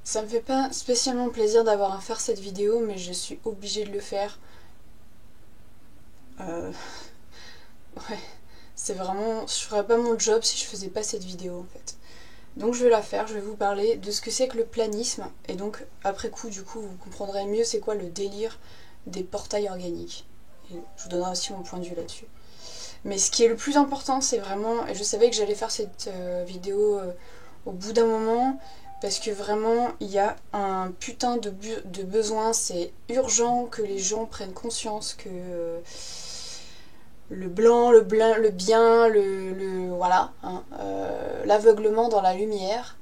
Ça me fait pas spécialement plaisir d'avoir à faire cette vidéo, mais je suis obligée de le faire. Ouais, c'est vraiment... Je ferais pas mon job si je faisais pas cette vidéo en fait. Donc je vais la faire, je vais vous parler de ce que c'est que le planisme, et donc après coup du coup vous comprendrez mieux c'est quoi le délire des portails organiques. Et je vous donnerai aussi mon point de vue là-dessus. Mais ce qui est le plus important c'est vraiment, et je savais que j'allais faire cette vidéo au bout d'un moment, parce que vraiment il y a un putain de besoin, c'est urgent que les gens prennent conscience que le blanc, le bien, voilà, hein, l'aveuglement dans la lumière,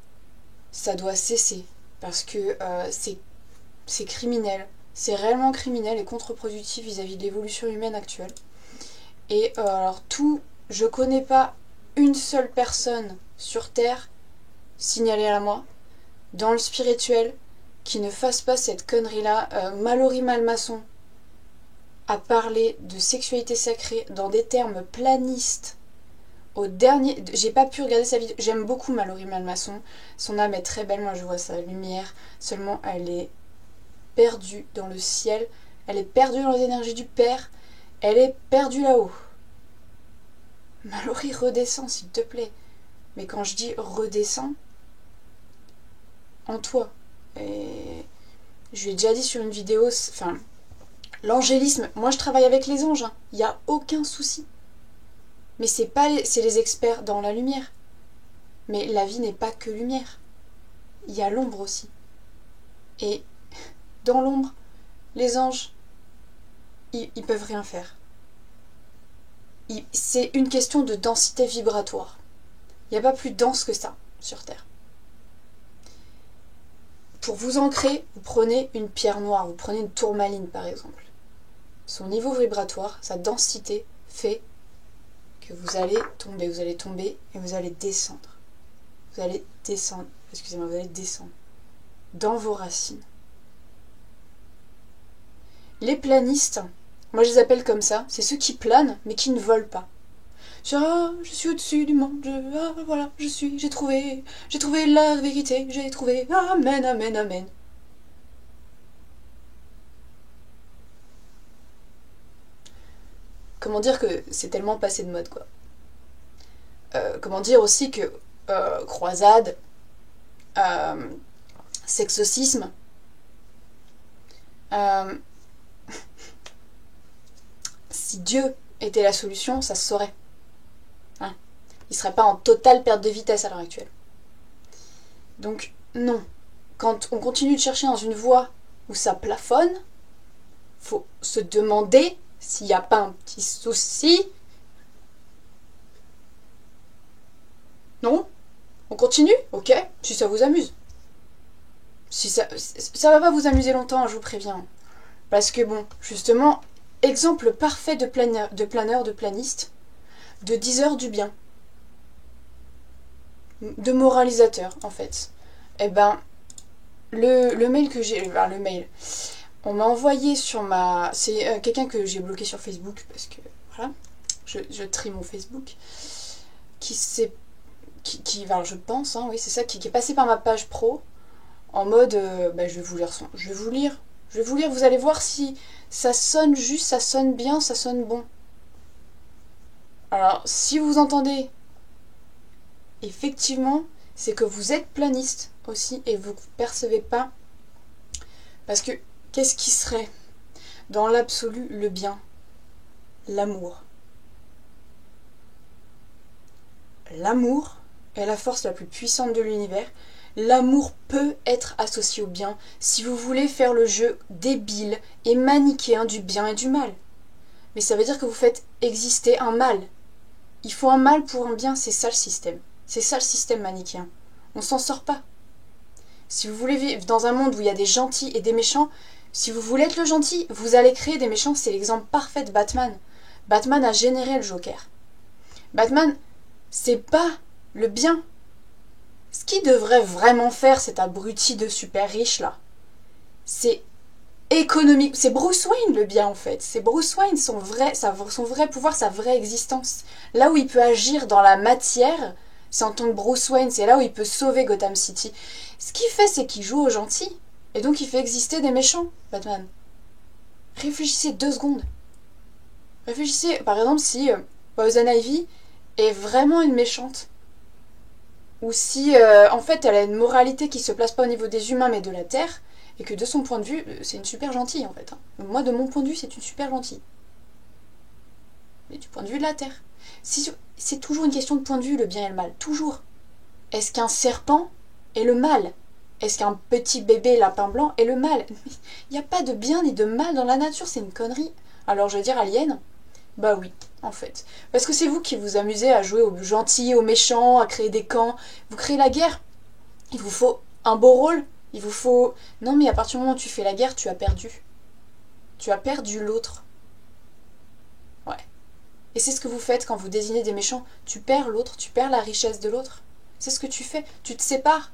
ça doit cesser parce que c'est criminel, c'est réellement criminel et contre-productif vis-à-vis de l'évolution humaine actuelle. Et alors je connais pas une seule personne sur Terre, signalée à moi, dans le spirituel, qui ne fasse pas cette connerie-là. Mallory Malmaçon a parlé de sexualité sacrée dans des termes planistes. Au dernier, j'ai pas pu regarder sa vidéo. J'aime beaucoup Mallory Malmaçon. Son âme est très belle, moi je vois sa lumière. Seulement elle est perdue dans le ciel. Elle est perdue dans les énergies du Père. Elle est perdue là-haut. Mallory, redescends s'il te plaît. Mais quand je dis redescends, en toi. Et je lui ai déjà dit sur une vidéo, enfin, l'angélisme, moi je travaille avec les anges, hein. Il n'y a aucun souci. Mais c'est les experts dans la lumière. Mais la vie n'est pas que lumière. Il y a l'ombre aussi. Et dans l'ombre, les anges, ils peuvent rien faire. C'est une question de densité vibratoire. Il n'y a pas plus dense que ça sur Terre. Pour vous ancrer, vous prenez une pierre noire, vous prenez une tourmaline par exemple. Son niveau vibratoire, sa densité fait que vous allez tomber et vous allez descendre. Vous allez descendre dans vos racines. Les planistes, moi je les appelle comme ça, c'est ceux qui planent mais qui ne volent pas. Je suis au-dessus du monde, voilà, j'ai trouvé la vérité, j'ai trouvé, amen, amen, amen. Comment dire que c'est tellement passé de mode, quoi. Comment dire aussi que croisade, sexocisme, si Dieu était la solution, ça se saurait. Hein, il ne serait pas en totale perte de vitesse à l'heure actuelle. Donc non, quand on continue de chercher dans une voie où ça plafonne, faut se demander s'il n'y a pas un petit souci. Non? On continue? Ok, si ça vous amuse. Si ça va pas vous amuser longtemps, je vous préviens. Parce que bon, justement, exemple parfait de planeur, de planiste, de diseur du bien, de moralisateur en fait. Eh ben, le mail que j'ai, le mail, on m'a envoyé sur ma, c'est quelqu'un que j'ai bloqué sur Facebook parce que voilà, je trie mon Facebook, je pense, hein, oui c'est ça, qui est passé par ma page pro en mode, je vais vous lire je vais vous lire, vous allez voir si ça sonne juste, ça sonne bien, ça sonne bon. Alors, si vous entendez, effectivement, c'est que vous êtes planiste aussi et vous ne percevez pas. Parce que, qu'est-ce qui serait, dans l'absolu, le bien? L'amour. L'amour est la force la plus puissante de l'univers. L'amour peut être associé au bien si vous voulez faire le jeu débile et manichéen du bien et du mal. Mais ça veut dire que vous faites exister un mal. Il faut un mal pour un bien, c'est ça le système. C'est ça le système manichéen. On s'en sort pas. Si vous voulez vivre dans un monde où il y a des gentils et des méchants, si vous voulez être le gentil, vous allez créer des méchants. C'est l'exemple parfait de Batman. Batman a généré le Joker. Batman, c'est pas le bien. Ce qu'il devrait vraiment faire, cet abruti de super riche là, c'est économique. C'est Bruce Wayne le bien en fait. C'est Bruce Wayne, son vrai pouvoir, sa vraie existence. Là où il peut agir dans la matière, C'est en tant que Bruce Wayne, c'est là où il peut sauver Gotham City. Ce qu'il fait, c'est qu'il joue aux gentils. Et donc il fait exister des méchants, Batman. Réfléchissez 2 secondes. Réfléchissez, par exemple, si Poison Ivy est vraiment une méchante. Ou si, en fait, elle a une moralité qui se place pas au niveau des humains, mais de la Terre. Et que de son point de vue, c'est une super gentille, en fait. Hein. Moi, de mon point de vue, c'est une super gentille. Mais du point de vue de la Terre. C'est toujours une question de point de vue, le bien et le mal. Toujours. Est-ce qu'un serpent est le mal? Est-ce qu'un petit bébé lapin blanc est le mal? Il n'y a pas de bien ni de mal dans la nature, c'est une connerie. Alors je veux dire alien? Bah oui, en fait. Parce que c'est vous qui vous amusez à jouer aux gentils, aux méchants, à créer des camps. Vous créez la guerre. Il vous faut un beau rôle. Il vous faut... Non mais à partir du moment où tu fais la guerre, tu as perdu. Tu as perdu l'autre. Ouais. Et c'est ce que vous faites quand vous désignez des méchants. Tu perds l'autre, tu perds la richesse de l'autre. C'est ce que tu fais. Tu te sépares.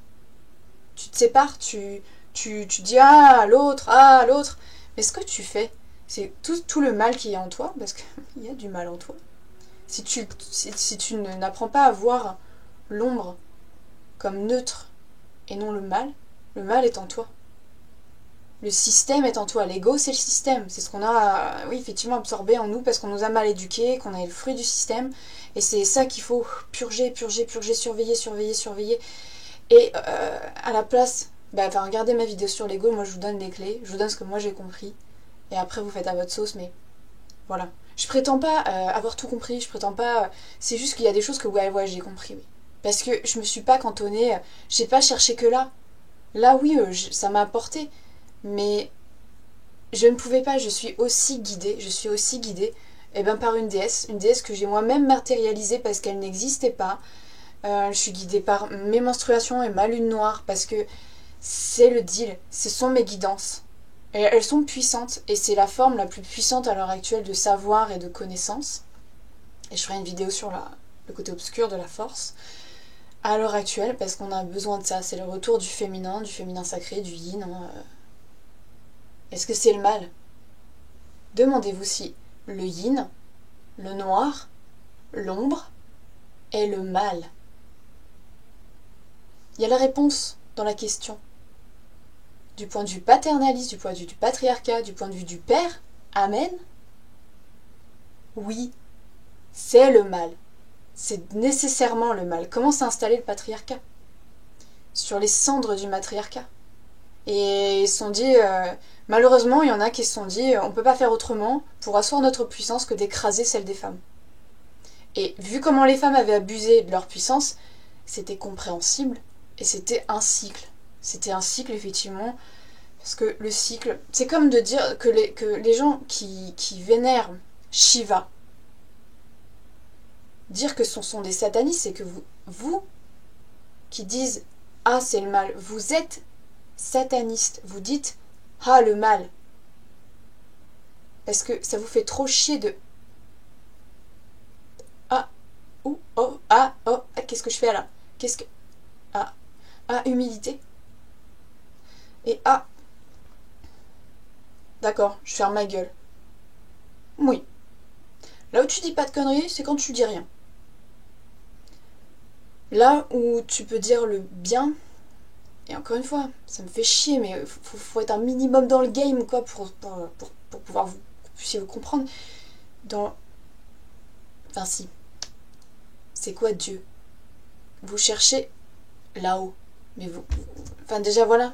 Tu te sépares, tu dis ah l'autre. Mais ce que tu fais, c'est tout le mal qu'il y a en toi, parce qu'il y a du mal en toi. Si tu n'apprends pas à voir l'ombre comme neutre et non le mal est en toi. Le système est en toi. L'ego, c'est le système. C'est ce qu'on a, oui, effectivement, absorbé en nous parce qu'on nous a mal éduqués, qu'on est le fruit du système. Et c'est ça qu'il faut purger, surveiller. Et à la place, regardez ma vidéo sur l'ego, moi je vous donne les clés, je vous donne ce que moi j'ai compris. Et après vous faites à votre sauce, mais voilà. Je prétends pas avoir tout compris, je prétends pas... c'est juste qu'il y a des choses que ouais j'ai compris, oui. Parce que je me suis pas cantonnée, j'ai pas cherché que là. Là oui, ça m'a apporté. Mais je ne pouvais pas, je suis aussi guidée par une déesse que j'ai moi-même matérialisée parce qu'elle n'existait pas. Je suis guidée par mes menstruations et ma lune noire parce que c'est le deal, ce sont mes guidances. Et elles sont puissantes et c'est la forme la plus puissante à l'heure actuelle de savoir et de connaissance. Et je ferai une vidéo sur le côté obscur de la force à l'heure actuelle parce qu'on a besoin de ça. C'est le retour du féminin sacré, du yin. Hein. Est-ce que c'est le mal? Demandez-vous si le yin, le noir, l'ombre est le mal. Il y a la réponse dans la question. Du point de vue paternaliste, du point de vue du patriarcat, du point de vue du père, amen. Oui, c'est le mal. C'est nécessairement le mal. Comment s'est installé le patriarcat? Sur les cendres du matriarcat. Et ils se sont dit, malheureusement, il y en a qui se sont dit, on ne peut pas faire autrement pour asseoir notre puissance que d'écraser celle des femmes. Et vu comment les femmes avaient abusé de leur puissance, c'était compréhensible. Et c'était un cycle. C'était un cycle, effectivement. Parce que le cycle... C'est comme de dire que les gens qui vénèrent Shiva, dire que ce sont des satanistes, c'est que vous qui disent « Ah, c'est le mal », vous êtes sataniste. Vous dites « Ah, le mal ». Parce que ça vous fait trop chier de... Ah, ou, oh, qu'est-ce que je fais là? Qu'est-ce que... humilité. Et d'accord, je ferme ma gueule. Oui. Là où tu dis pas de conneries, c'est quand tu dis rien. Là où tu peux dire le bien, et encore une fois, ça me fait chier, mais faut être un minimum dans le game, quoi, pour pouvoir vous puissiez vous comprendre. Enfin si. C'est quoi Dieu? Vous cherchez là-haut. Mais enfin déjà voilà,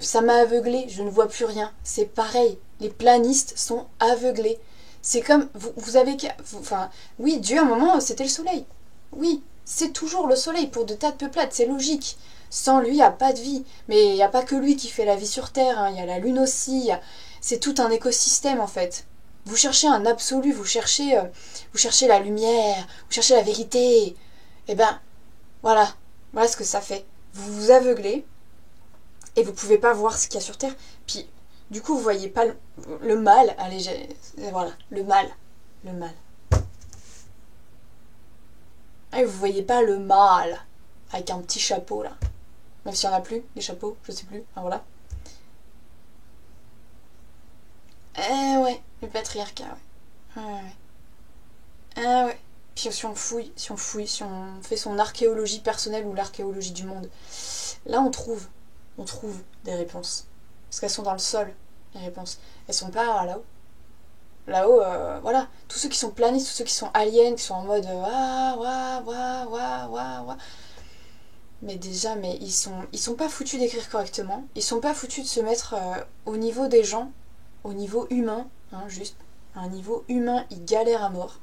ça m'a aveuglé, je ne vois plus rien. C'est pareil, les planistes sont aveuglés. C'est comme, vous avez... Enfin, oui, Dieu à un moment c'était le soleil. Oui, c'est toujours le soleil pour de tas de peuplades, c'est logique. Sans lui, il n'y a pas de vie. Mais il n'y a pas que lui qui fait la vie sur Terre, hein. Il y a la Lune aussi, c'est tout un écosystème en fait. Vous cherchez un absolu, vous cherchez la lumière, vous cherchez la vérité. Eh ben, voilà ce que ça fait. Vous vous aveuglez et vous pouvez pas voir ce qu'il y a sur Terre. Puis, du coup, vous voyez pas le mal. Allez, voilà, le mal. Et vous voyez pas le mal avec un petit chapeau là. Même s'il y en a plus, des chapeaux, je sais plus. Enfin, voilà. Ouais, le patriarcat, ouais. Ouais. Ah ouais. Puis si on fouille, si on fait son archéologie personnelle ou l'archéologie du monde, là on trouve des réponses. Parce qu'elles sont dans le sol, les réponses. Elles sont pas là-haut. Là-haut, voilà, tous ceux qui sont planistes, tous ceux qui sont aliens, qui sont en mode ah, ouah, ouah, ouah, ouah, ouah. Mais déjà, mais ils sont pas foutus d'écrire correctement. Ils sont pas foutus de se mettre au niveau des gens, au niveau humain, hein, juste. À un niveau humain, ils galèrent à mort.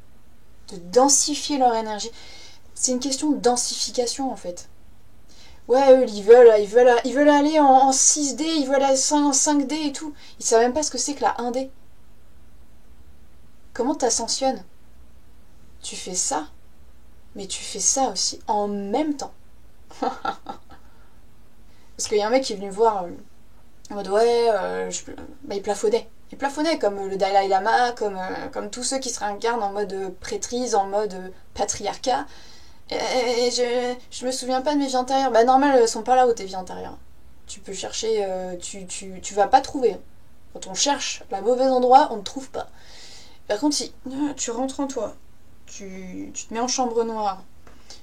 De densifier leur énergie. C'est une question de densification en fait. Ouais, eux, ils veulent aller en 6D, ils veulent aller en 5D et tout. Ils savent même pas ce que c'est que la 1D. Comment t'ascensionnes? Tu fais ça, mais tu fais ça aussi en même temps. Parce qu'il y a un mec qui est venu me voir en mode ouais, bah, il plafonnait. Il plafonnait comme le Dalai Lama, comme tous ceux qui se réincarnent en mode prêtrise, en mode patriarcat. Et je me souviens pas de mes vies antérieures. Bah normal, elles sont pas là où tes vies antérieures. Tu peux chercher, tu vas pas trouver. Quand on cherche le mauvais endroit, on ne trouve pas. Par contre, si tu rentres en toi, tu te mets en chambre noire,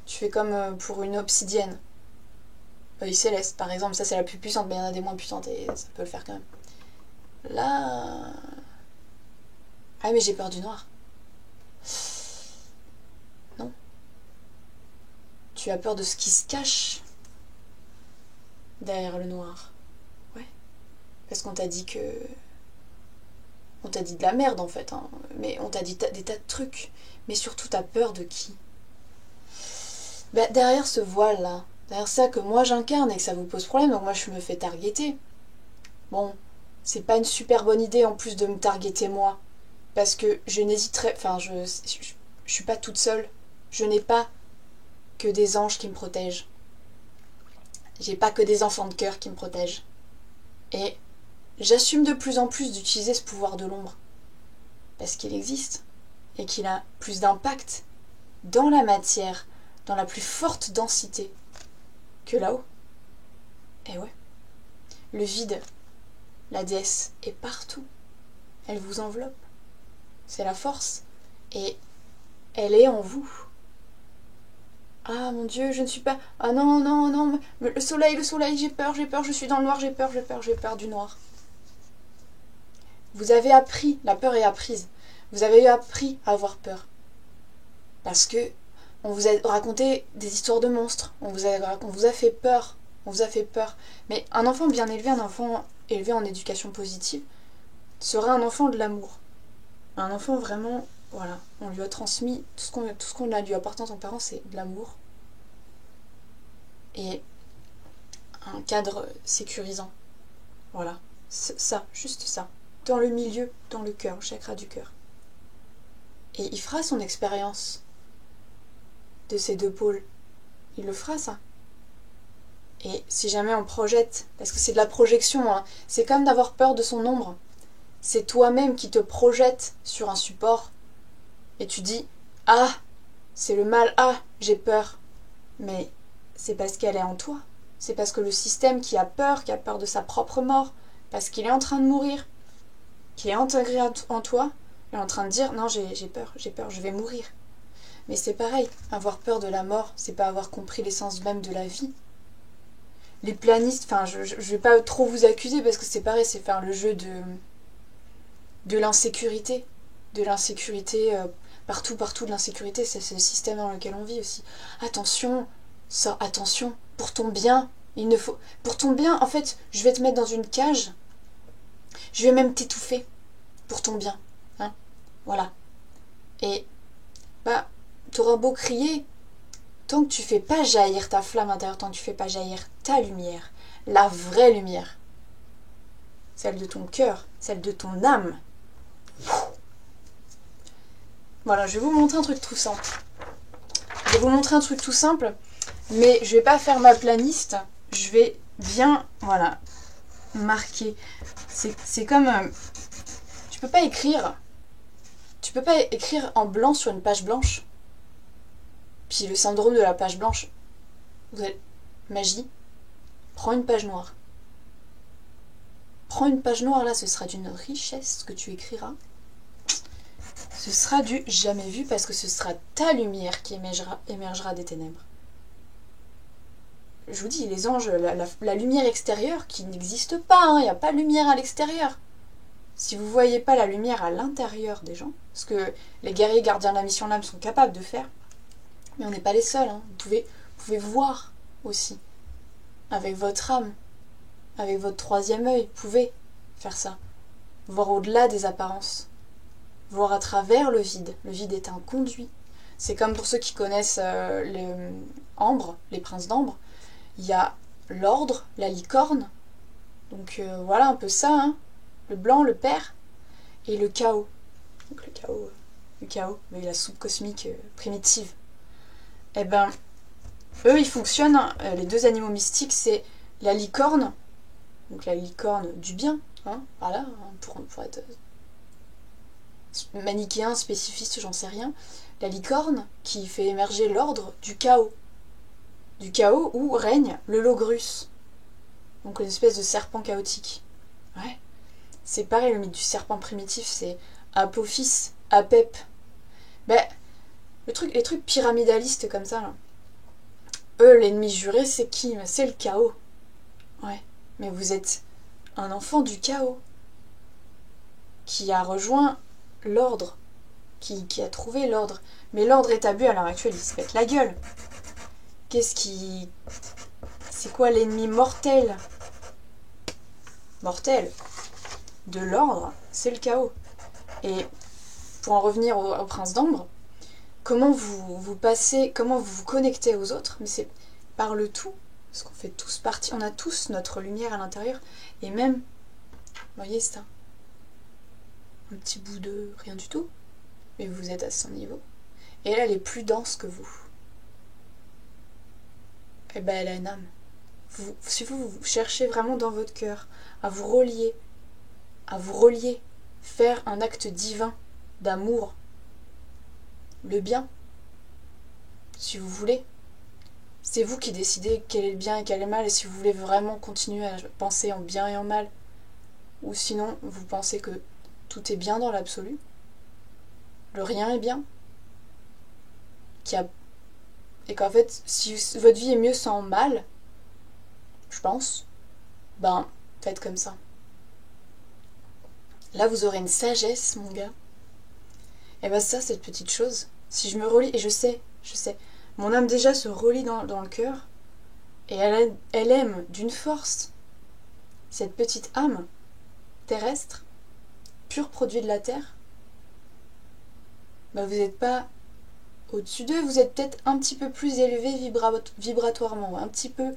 tu fais comme pour une obsidienne, œil céleste par exemple, ça c'est la plus puissante, mais il y en a des moins puissantes et ça peut le faire quand même. Là... Ah mais j'ai peur du noir. Non. Tu as peur de ce qui se cache derrière le noir. Ouais. Parce qu'on t'a dit que... On t'a dit de la merde en fait, hein. Mais on t'a dit des tas de trucs. Mais surtout t'as peur de qui? Bah, derrière ce voile là, derrière ça que moi j'incarne et que ça vous pose problème, donc moi je me fais targeter. Bon, c'est pas une super bonne idée en plus de me targeter moi. Parce que je n'hésiterai... Enfin, je suis pas toute seule. Je n'ai pas que des anges qui me protègent. J'ai pas que des enfants de cœur qui me protègent. Et j'assume de plus en plus d'utiliser ce pouvoir de l'ombre. Parce qu'il existe. Et qu'il a plus d'impact dans la matière, dans la plus forte densité, que là-haut. Et ouais. Le vide, la déesse est partout. Elle vous enveloppe. C'est la force. Et elle est en vous. Ah mon Dieu, je ne suis pas... Ah non, non, non, le soleil, j'ai peur, je suis dans le noir, j'ai peur du noir. Vous avez appris, la peur est apprise. Vous avez appris à avoir peur. Parce que on vous a raconté des histoires de monstres, on vous a fait peur, Mais un enfant bien élevé, un enfant élevé en éducation positive, sera un enfant de l'amour. Un enfant vraiment, voilà, on lui a transmis, tout ce qu'on a lui apporté en tant que parent, c'est de l'amour. Et un cadre sécurisant. Voilà, ça, juste ça. Dans le milieu, dans le cœur, le chakra du cœur. Et il fera son expérience de ces deux pôles. Il le fera, ça. Et si jamais on projette, parce que c'est de la projection, hein, c'est comme d'avoir peur de son ombre. C'est toi-même qui te projettes sur un support et tu dis « Ah, c'est le mal, ah, j'ai peur ». Mais c'est parce qu'elle est en toi. C'est parce que le système qui a peur de sa propre mort, parce qu'il est en train de mourir, qui est intégré en toi, est en train de dire « Non, j'ai peur, je vais mourir ». Mais c'est pareil, avoir peur de la mort, c'est pas avoir compris l'essence même de la vie. Les planistes, enfin, je vais pas trop vous accuser parce que c'est pareil, c'est faire le jeu de l'insécurité. De l'insécurité, partout de l'insécurité, c'est le système dans lequel on vit aussi. Attention, ça, attention, pour ton bien, il ne faut... Pour ton bien, en fait, je vais te mettre dans une cage, je vais même t'étouffer, pour ton bien, hein, voilà. Et, bah, t'auras beau crier, tant que tu fais pas jaillir ta flamme intérieure, tant que tu fais pas jaillir ta lumière, la vraie lumière, celle de ton cœur, celle de ton âme. Voilà, je vais vous montrer un truc tout simple. Mais je vais pas faire ma planiste, je vais bien, voilà, marquer. C'est comme... tu peux pas écrire en blanc sur une page blanche. Puis le syndrome de la page blanche, vous êtes magie, prends une page noire. Prends une page noire là, ce sera d'une richesse ce que tu écriras. Ce sera du jamais vu parce que ce sera ta lumière qui émergera des ténèbres. Je vous dis, les anges, la lumière extérieure qui n'existe pas, il n'y a pas de lumière à l'extérieur. Si vous ne voyez pas la lumière à l'intérieur des gens, ce que les guerriers gardiens de la mission l'âme sont capables de faire, mais on n'est pas les seuls, hein. Vous pouvez voir aussi, avec votre âme, avec votre troisième œil, vous pouvez faire ça. Voir au-delà des apparences, voir à travers le vide. Le vide est un conduit. C'est comme pour ceux qui connaissent les Ambre, les princes d'Ambre, il y a l'ordre, la licorne, donc voilà un peu ça, hein. Le blanc, le père, et le chaos. Donc le chaos, mais la soupe cosmique primitive. Eh ben, eux, ils fonctionnent, hein, les deux animaux mystiques, c'est la licorne, donc la licorne du bien, hein, voilà, hein, pour être manichéen, spécifiste, j'en sais rien. La licorne qui fait émerger l'ordre du chaos. Du chaos où règne le Logrus. Donc une espèce de serpent chaotique. Ouais. C'est pareil, le mythe du serpent primitif, c'est Apophis, Apep. Ben, les trucs pyramidalistes comme ça, là. Eux, l'ennemi juré, c'est qui? C'est le chaos. Ouais. Mais vous êtes un enfant du chaos. Qui a rejoint l'ordre. Qui a trouvé l'ordre. Mais l'ordre établi à l'heure actuelle, il se pète la gueule. C'est quoi l'ennemi mortel? Mortel de l'ordre, c'est le chaos. Et pour en revenir au prince d'Ambre, comment vous passez, comment vous vous connectez aux autres, mais c'est par le tout, parce qu'on fait tous partie, on a tous notre lumière à l'intérieur, et même, vous voyez, c'est un petit bout de rien du tout, mais vous êtes à son niveau. Et elle est plus dense que vous. Et ben elle a une âme. Si vous cherchez vraiment dans votre cœur à vous relier, faire un acte divin d'amour, le bien, si vous voulez. C'est vous qui décidez quel est le bien et quel est le mal, et si vous voulez vraiment continuer à penser en bien et en mal, ou sinon vous pensez que tout est bien dans l'absolu, le rien est bien, et qu'en fait, si votre vie est mieux sans mal, je pense, ben, faites comme ça. Là, vous aurez une sagesse, mon gars. Et ben ça, cette petite chose, si je me relie, et je sais, mon âme déjà se relie dans le cœur, et elle aime d'une force cette petite âme terrestre, pur produit de la terre. Ben vous n'êtes pas au-dessus d'eux, vous êtes peut-être un petit peu plus élevé vibratoirement, un petit peu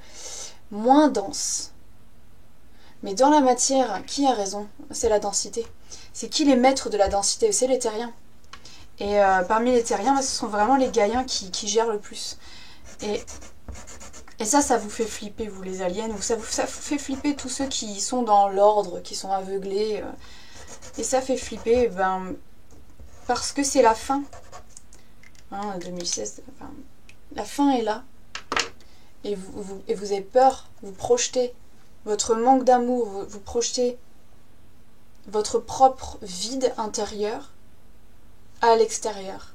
moins dense. Mais dans la matière, qui a raison? C'est la densité. C'est qui les maîtres de la densité? C'est les terriens. Et parmi les terriens, ce sont vraiment les gaïens qui gèrent le plus. Et ça vous fait flipper, vous les aliens, ou ça vous fait flipper tous ceux qui sont dans l'ordre, qui sont aveuglés. Et ça fait flipper, parce que c'est la fin. 2016, la fin est là. Et vous avez peur, vous projetez votre manque d'amour, vous projetez votre propre vide intérieur à l'extérieur.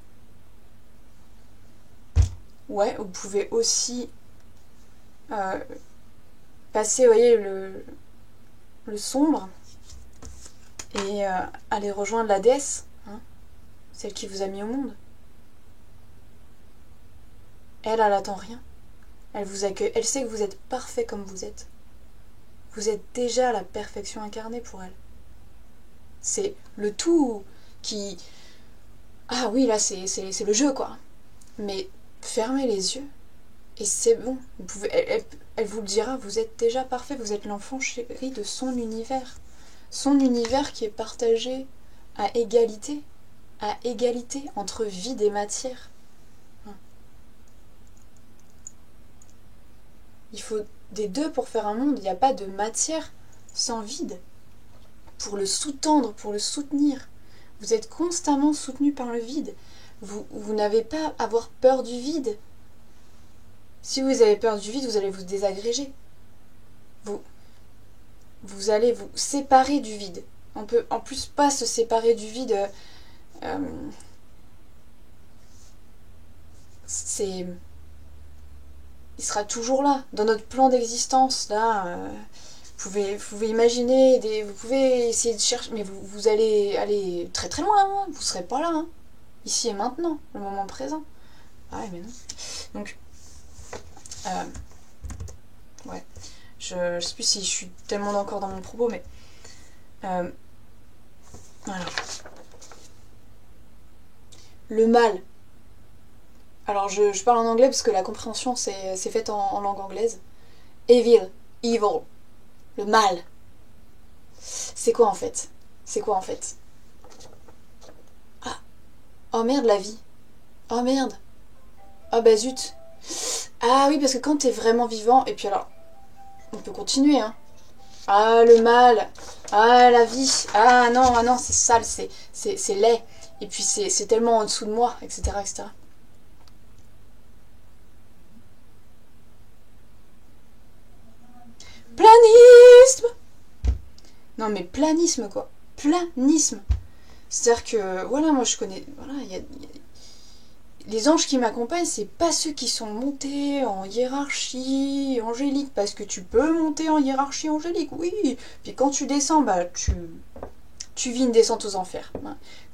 Ouais, vous pouvez aussi passer, vous voyez, le sombre et aller rejoindre la déesse, hein, celle qui vous a mis au monde. Elle attend rien. Elle vous accueille. Elle sait que vous êtes parfait comme vous êtes. Vous êtes déjà la perfection incarnée pour elle. C'est le tout qui... Ah oui, là, c'est le jeu, quoi. Mais fermez les yeux et c'est bon. Vous pouvez, elle vous le dira, vous êtes déjà parfait. Vous êtes l'enfant chéri de son univers. Son univers qui est partagé à égalité entre vide et matière. Il faut des deux pour faire un monde. Il n'y a pas de matière sans vide. Pour le sous-tendre, pour le soutenir. Vous êtes constamment soutenu par le vide. Vous n'avez pas à avoir peur du vide. Si vous avez peur du vide, vous allez vous désagréger. Vous allez vous séparer du vide. On peut en plus pas se séparer du vide c'est... Il sera toujours là, dans notre plan d'existence, là. Vous pouvez imaginer, vous pouvez essayer de chercher, mais vous allez aller très très loin, hein, vous serez pas là, hein. Ici et maintenant, le moment présent. Ah ouais, mais non. Donc, ouais, je sais plus si je suis tellement encore dans mon propos, mais voilà. Le mal. Alors, je parle en anglais parce que la compréhension c'est faite en langue anglaise. Evil, evil, le mal. C'est quoi en fait? C'est quoi en fait? Ah, oh merde, la vie. Oh merde. Oh bah zut. Ah oui, parce que quand t'es vraiment vivant, et puis alors, on peut continuer, hein. Ah, le mal. Ah, la vie. Ah non, c'est sale, c'est laid. Et puis c'est tellement en dessous de moi, etc., etc. Planisme. Non mais planisme quoi. Planisme. C'est-à-dire que, voilà, moi je connais... Voilà, les anges qui m'accompagnent, c'est pas ceux qui sont montés en hiérarchie angélique, parce que tu peux monter en hiérarchie angélique, oui. Puis quand tu descends, bah tu vis une descente aux enfers.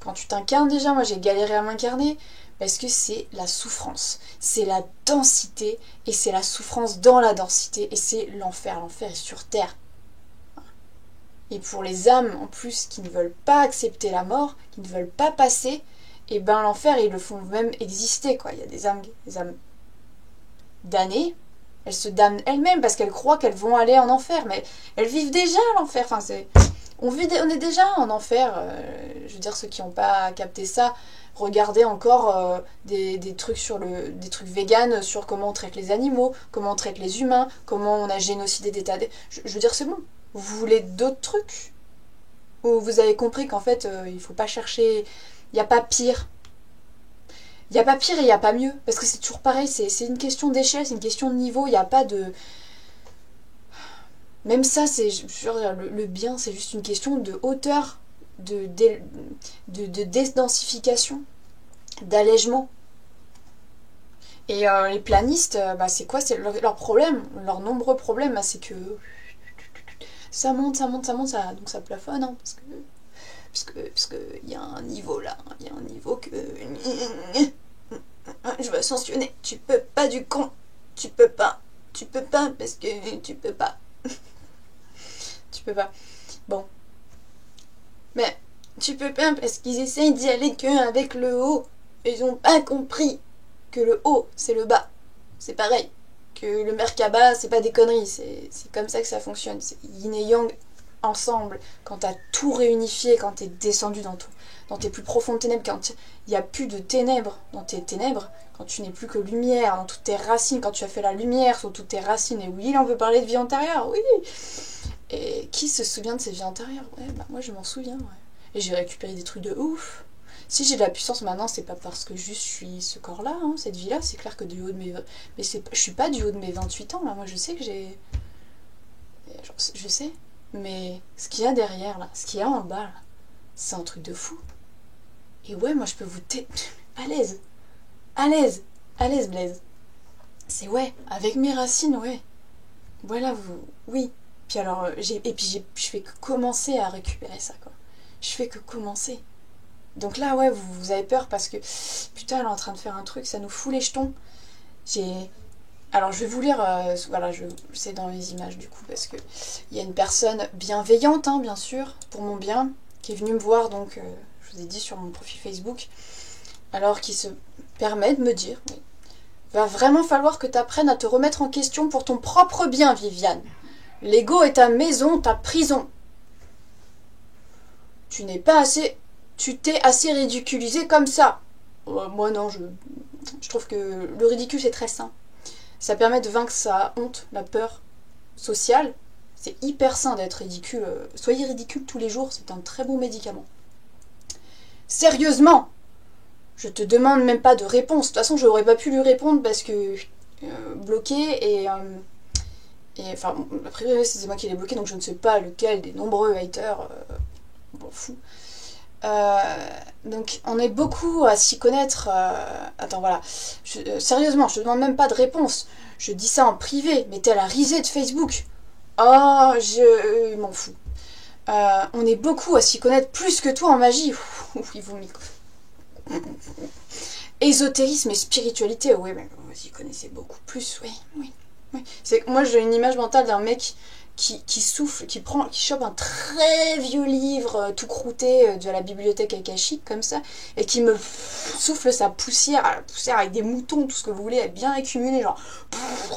Quand tu t'incarnes déjà, moi j'ai galéré à m'incarner, parce que c'est la souffrance, c'est la densité, et c'est la souffrance dans la densité, et c'est l'enfer. L'enfer est sur terre. Et pour les âmes en plus qui ne veulent pas accepter la mort, qui ne veulent pas passer, et ben l'enfer ils le font même exister quoi. Il y a des âmes damnées, elles se damnent elles-mêmes parce qu'elles croient qu'elles vont aller en enfer, mais elles vivent déjà l'enfer. Enfin on est déjà en enfer. Je veux dire, ceux qui n'ont pas capté ça, regardez encore des trucs des trucs véganes sur comment on traite les animaux, comment on traite les humains, comment on a génocidé des tas de... Je veux dire, c'est bon. Vous voulez d'autres trucs? Ou vous avez compris qu'en fait, il faut pas chercher... Il n'y a pas pire. Il n'y a pas pire et il n'y a pas mieux. Parce que c'est toujours pareil, c'est une question d'échelle, c'est une question de niveau. Il n'y a pas de... Même ça, c'est le bien, c'est juste une question de hauteur, de dédensification, d'allègement. Et les planistes, bah, c'est quoi? C'est leur problème, leurs nombreux problèmes, bah, c'est que ça monte, ça monte, ça monte, donc ça plafonne, hein, parce que il y a un niveau là, il y a un niveau que je veux ascensionner. Tu peux pas du con, tu peux pas parce que tu peux pas, tu peux pas. Bon, mais tu peux pas parce qu'ils essayent d'y aller que avec le haut. Ils ont pas compris que le haut c'est le bas, c'est pareil. Que le Merkaba, c'est pas des conneries, c'est comme ça que ça fonctionne. C'est yin et yang ensemble. Quand t'as tout réunifié, quand t'es descendu dans tes plus profondes ténèbres, quand il n'y a plus de ténèbres dans tes ténèbres, quand tu n'es plus que lumière dans toutes tes racines, quand tu as fait la lumière sur toutes tes racines, et oui, là on veut parler de vie antérieure, oui. Et qui se souvient de ses vies antérieures? Ouais, bah moi je m'en souviens, ouais. Et j'ai récupéré des trucs de ouf. Si j'ai de la puissance maintenant, c'est pas parce que juste je suis ce corps-là, hein, cette vie-là. C'est clair que du haut de mes... Mais je suis pas du haut de mes 28 ans, là. Moi, je sais que j'ai... Je sais. Mais ce qu'il y a derrière, là, ce qu'il y a en bas, là, c'est un truc de fou. Et ouais, moi, je peux vous... À l'aise. À l'aise. À l'aise, Blaise. C'est ouais. Avec mes racines, ouais. Voilà, vous... Oui. Puis alors, je fais que commencer à récupérer ça, quoi. Je fais que commencer. Donc là, ouais, vous avez peur parce que putain, elle est en train de faire un truc, ça nous fout les jetons. Alors, je vais vous lire, voilà, c'est dans les images du coup, parce que il y a une personne bienveillante, hein, bien sûr, pour mon bien, qui est venue me voir, donc, je vous ai dit sur mon profil Facebook, alors qui se permet de me dire, oui, va vraiment falloir que tu apprennes à te remettre en question pour ton propre bien, Viviane. L'ego est ta maison, ta prison. Tu t'es assez ridiculisé comme ça. Moi non, je trouve que le ridicule c'est très sain. Ça permet de vaincre sa honte, la peur sociale. C'est hyper sain d'être ridicule. Soyez ridicule tous les jours, c'est un très bon médicament. Sérieusement, je te demande même pas de réponse. De toute façon, je n'aurais pas pu lui répondre parce que bloqué et enfin, après c'est moi qui l'ai bloqué, donc je ne sais pas lequel des nombreux haters m'en fout. Donc on est beaucoup à s'y connaître. Attends, voilà. Sérieusement, je te demande même pas de réponse. Je dis ça en privé, mais t'es la risée de Facebook. Oh, je m'en fous. On est beaucoup à s'y connaître plus que toi en magie. Oui, vous m'y... Ésotérisme et spiritualité, oui, mais vous y connaissez beaucoup plus, oui, oui. Oui. Moi, j'ai une image mentale d'un mec qui souffle, qui chope un très vieux livre tout croûté de la bibliothèque akashique, comme ça, et qui me souffle sa poussière, la poussière avec des moutons, tout ce que vous voulez, bien accumulé, genre,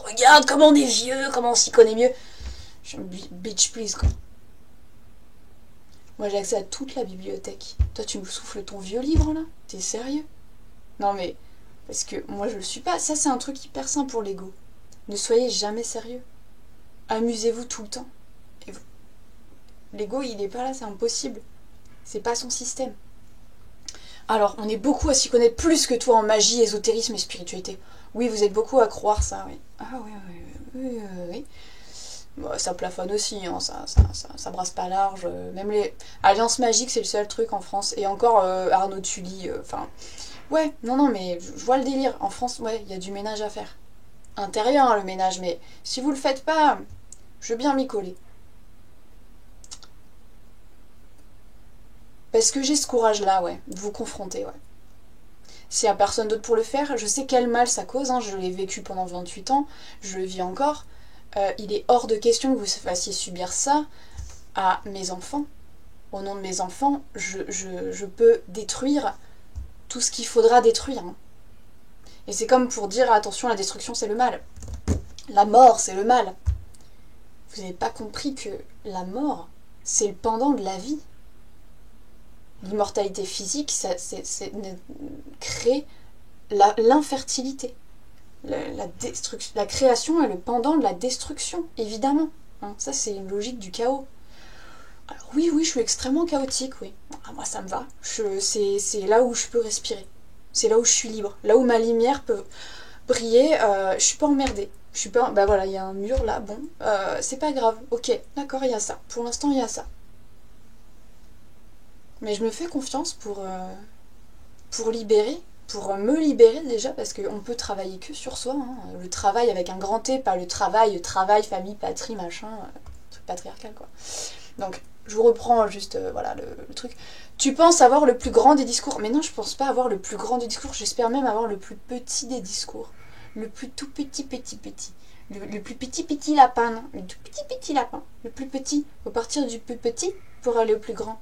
regarde comment on est vieux, comment on s'y connaît mieux. Bitch, please, quoi. Moi, j'ai accès à toute la bibliothèque. Toi, tu me souffles ton vieux livre, là? T'es sérieux? Non, mais, parce que moi, je le suis pas. Ça, c'est un truc hyper sain pour l'ego. Ne soyez jamais sérieux. Amusez-vous tout le temps. Et vous... L'ego, il est pas là, c'est impossible. C'est pas son système. Alors, on est beaucoup à s'y connaître plus que toi en magie, ésotérisme et spiritualité. Oui, vous êtes beaucoup à croire ça, oui. Ah oui, oui, oui, oui, oui. Bon, ça plafonne aussi, hein, ça brasse pas large. Même les alliances magiques, c'est le seul truc en France. Et encore Arnaud Tully, enfin... ouais, non, mais je vois le délire. En France, ouais, il y a du ménage à faire. Intérieur, hein, le ménage, mais si vous le faites pas, je veux bien m'y coller. Parce que j'ai ce courage-là, ouais, de vous confronter, ouais. S'il n'y a personne d'autre pour le faire, je sais quel mal ça cause, hein, je l'ai vécu pendant 28 ans, je le vis encore. Il est hors de question que vous fassiez subir ça à mes enfants. Au nom de mes enfants, je peux détruire tout ce qu'il faudra détruire. Hein. Et c'est comme pour dire, attention, la destruction c'est le mal. La mort c'est le mal. Vous n'avez pas compris que la mort, c'est le pendant de la vie. L'immortalité physique, c'est crée l'infertilité. La création est le pendant de la destruction, évidemment. Hein, ça, c'est une logique du chaos. Alors oui, je suis extrêmement chaotique, oui. Ah, moi, ça me va. C'est là où je peux respirer. C'est là où je suis libre. Là où ma lumière peut briller, je suis pas emmerdée. Je suis pas... Bah voilà, il y a un mur là, bon. C'est pas grave. Ok, d'accord, il y a ça. Pour l'instant, il y a ça. Mais je me fais confiance pour libérer. Pour me libérer déjà, parce qu'on peut travailler que sur soi. Hein. Le travail avec un grand T, pas le travail, famille, patrie, machin. Truc patriarcal, quoi. Donc, je vous reprends juste voilà, le truc. Tu penses avoir le plus grand des discours. Mais non, je pense pas avoir le plus grand des discours. J'espère même avoir le plus petit des discours. Le plus tout petit. Le plus petit lapin, non. Le tout petit lapin. Le plus petit. Faut partir du plus petit pour aller au plus grand.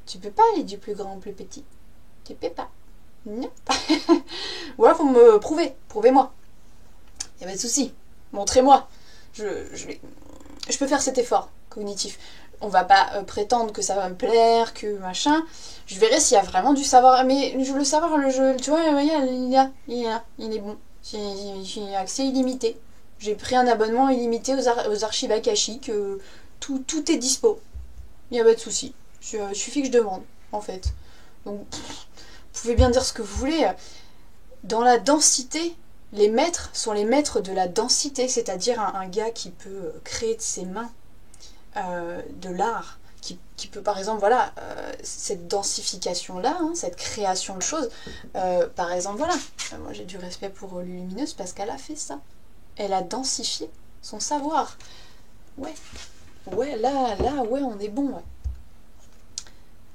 Tu peux pas aller du plus grand au plus petit. Tu peux pas. Non. Ou alors faut me prouver. Prouvez-moi. Y a pas de souci. Montrez-moi. Je peux faire cet effort cognitif. On va pas prétendre que ça va me plaire, que machin. Je verrai s'il y a vraiment du savoir. Mais je veux le savoir, tu vois, il est bon. J'ai accès illimité. J'ai pris un abonnement illimité aux archives akashiques. Tout est dispo. Il n'y a pas de souci. Il suffit que je demande, en fait. Donc, vous pouvez bien dire ce que vous voulez. Dans la densité, les maîtres sont les maîtres de la densité, c'est-à-dire un gars qui peut créer de ses mains de l'art, qui peut par exemple, voilà, cette densification-là, hein, cette création de choses, par exemple, voilà, moi j'ai du respect pour Lumineuse parce qu'elle a fait ça. Elle a densifié son savoir. Ouais, là, ouais, on est bon, ouais.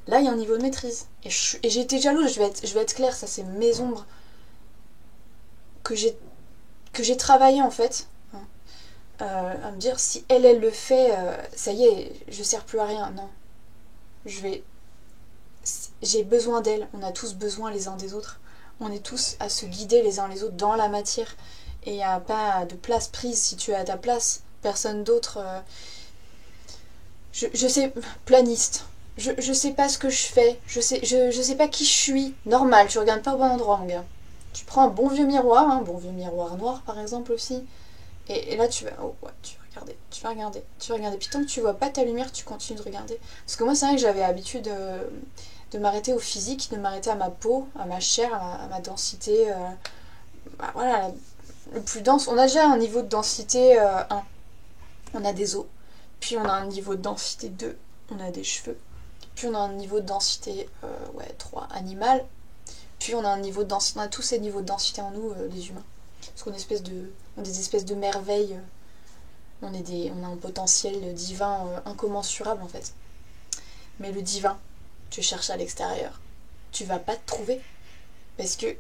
Là, il y a un niveau de maîtrise. Et j'ai été jalouse, je vais être claire, ça c'est mes ombres que j'ai travaillé en fait. À me dire si elle le fait, ça y est, je sers plus à rien. Non. J'ai besoin d'elle. On a tous besoin les uns des autres. On est tous à se guider les uns les autres dans la matière. Et il n'y a pas de place prise si tu es à ta place. Personne d'autre. Je sais, planiste. Je sais pas ce que je fais. Je sais pas qui je suis. Normal, tu regardes pas au bon endroit, mon gars. Tu prends un bon vieux miroir, un bon vieux miroir noir par exemple aussi. Et là tu vas, oh ouais, tu vas regarder. Puis tant que tu vois pas ta lumière, tu continues de regarder. Parce que moi c'est vrai que j'avais l'habitude de m'arrêter au physique, de m'arrêter à ma peau, à ma chair, à ma densité. Bah, voilà, le plus dense. On a déjà un niveau de densité 1. On a des os. Puis on a un niveau de densité 2. On a des cheveux. Puis on a un niveau de densité 3. animal, puis on a un niveau de densité, on a tous ces niveaux de densité en nous, les humains. Parce qu'on est on est des espèces de merveilles, on a un potentiel divin incommensurable en fait. Mais le divin, tu cherches à l'extérieur, tu vas pas te trouver. Parce que,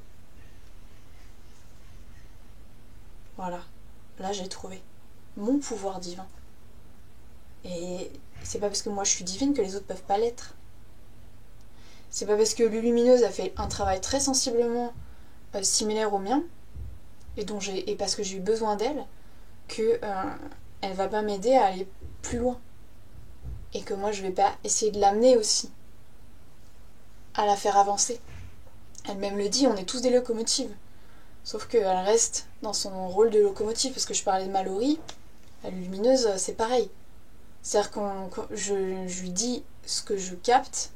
voilà, là j'ai trouvé mon pouvoir divin. Et c'est pas parce que moi je suis divine que les autres peuvent pas l'être. C'est pas parce que Lulumineuse a fait un travail très sensiblement similaire au mien, et parce que j'ai eu besoin d'elle, que elle va pas m'aider à aller plus loin. Et que moi je vais pas essayer de l'amener aussi, à la faire avancer. Elle-même le dit, on est tous des locomotives. Sauf qu'elle reste dans son rôle de locomotive, parce que je parlais de Mallory, la Lumineuse, c'est pareil. C'est-à-dire que je lui dis ce que je capte,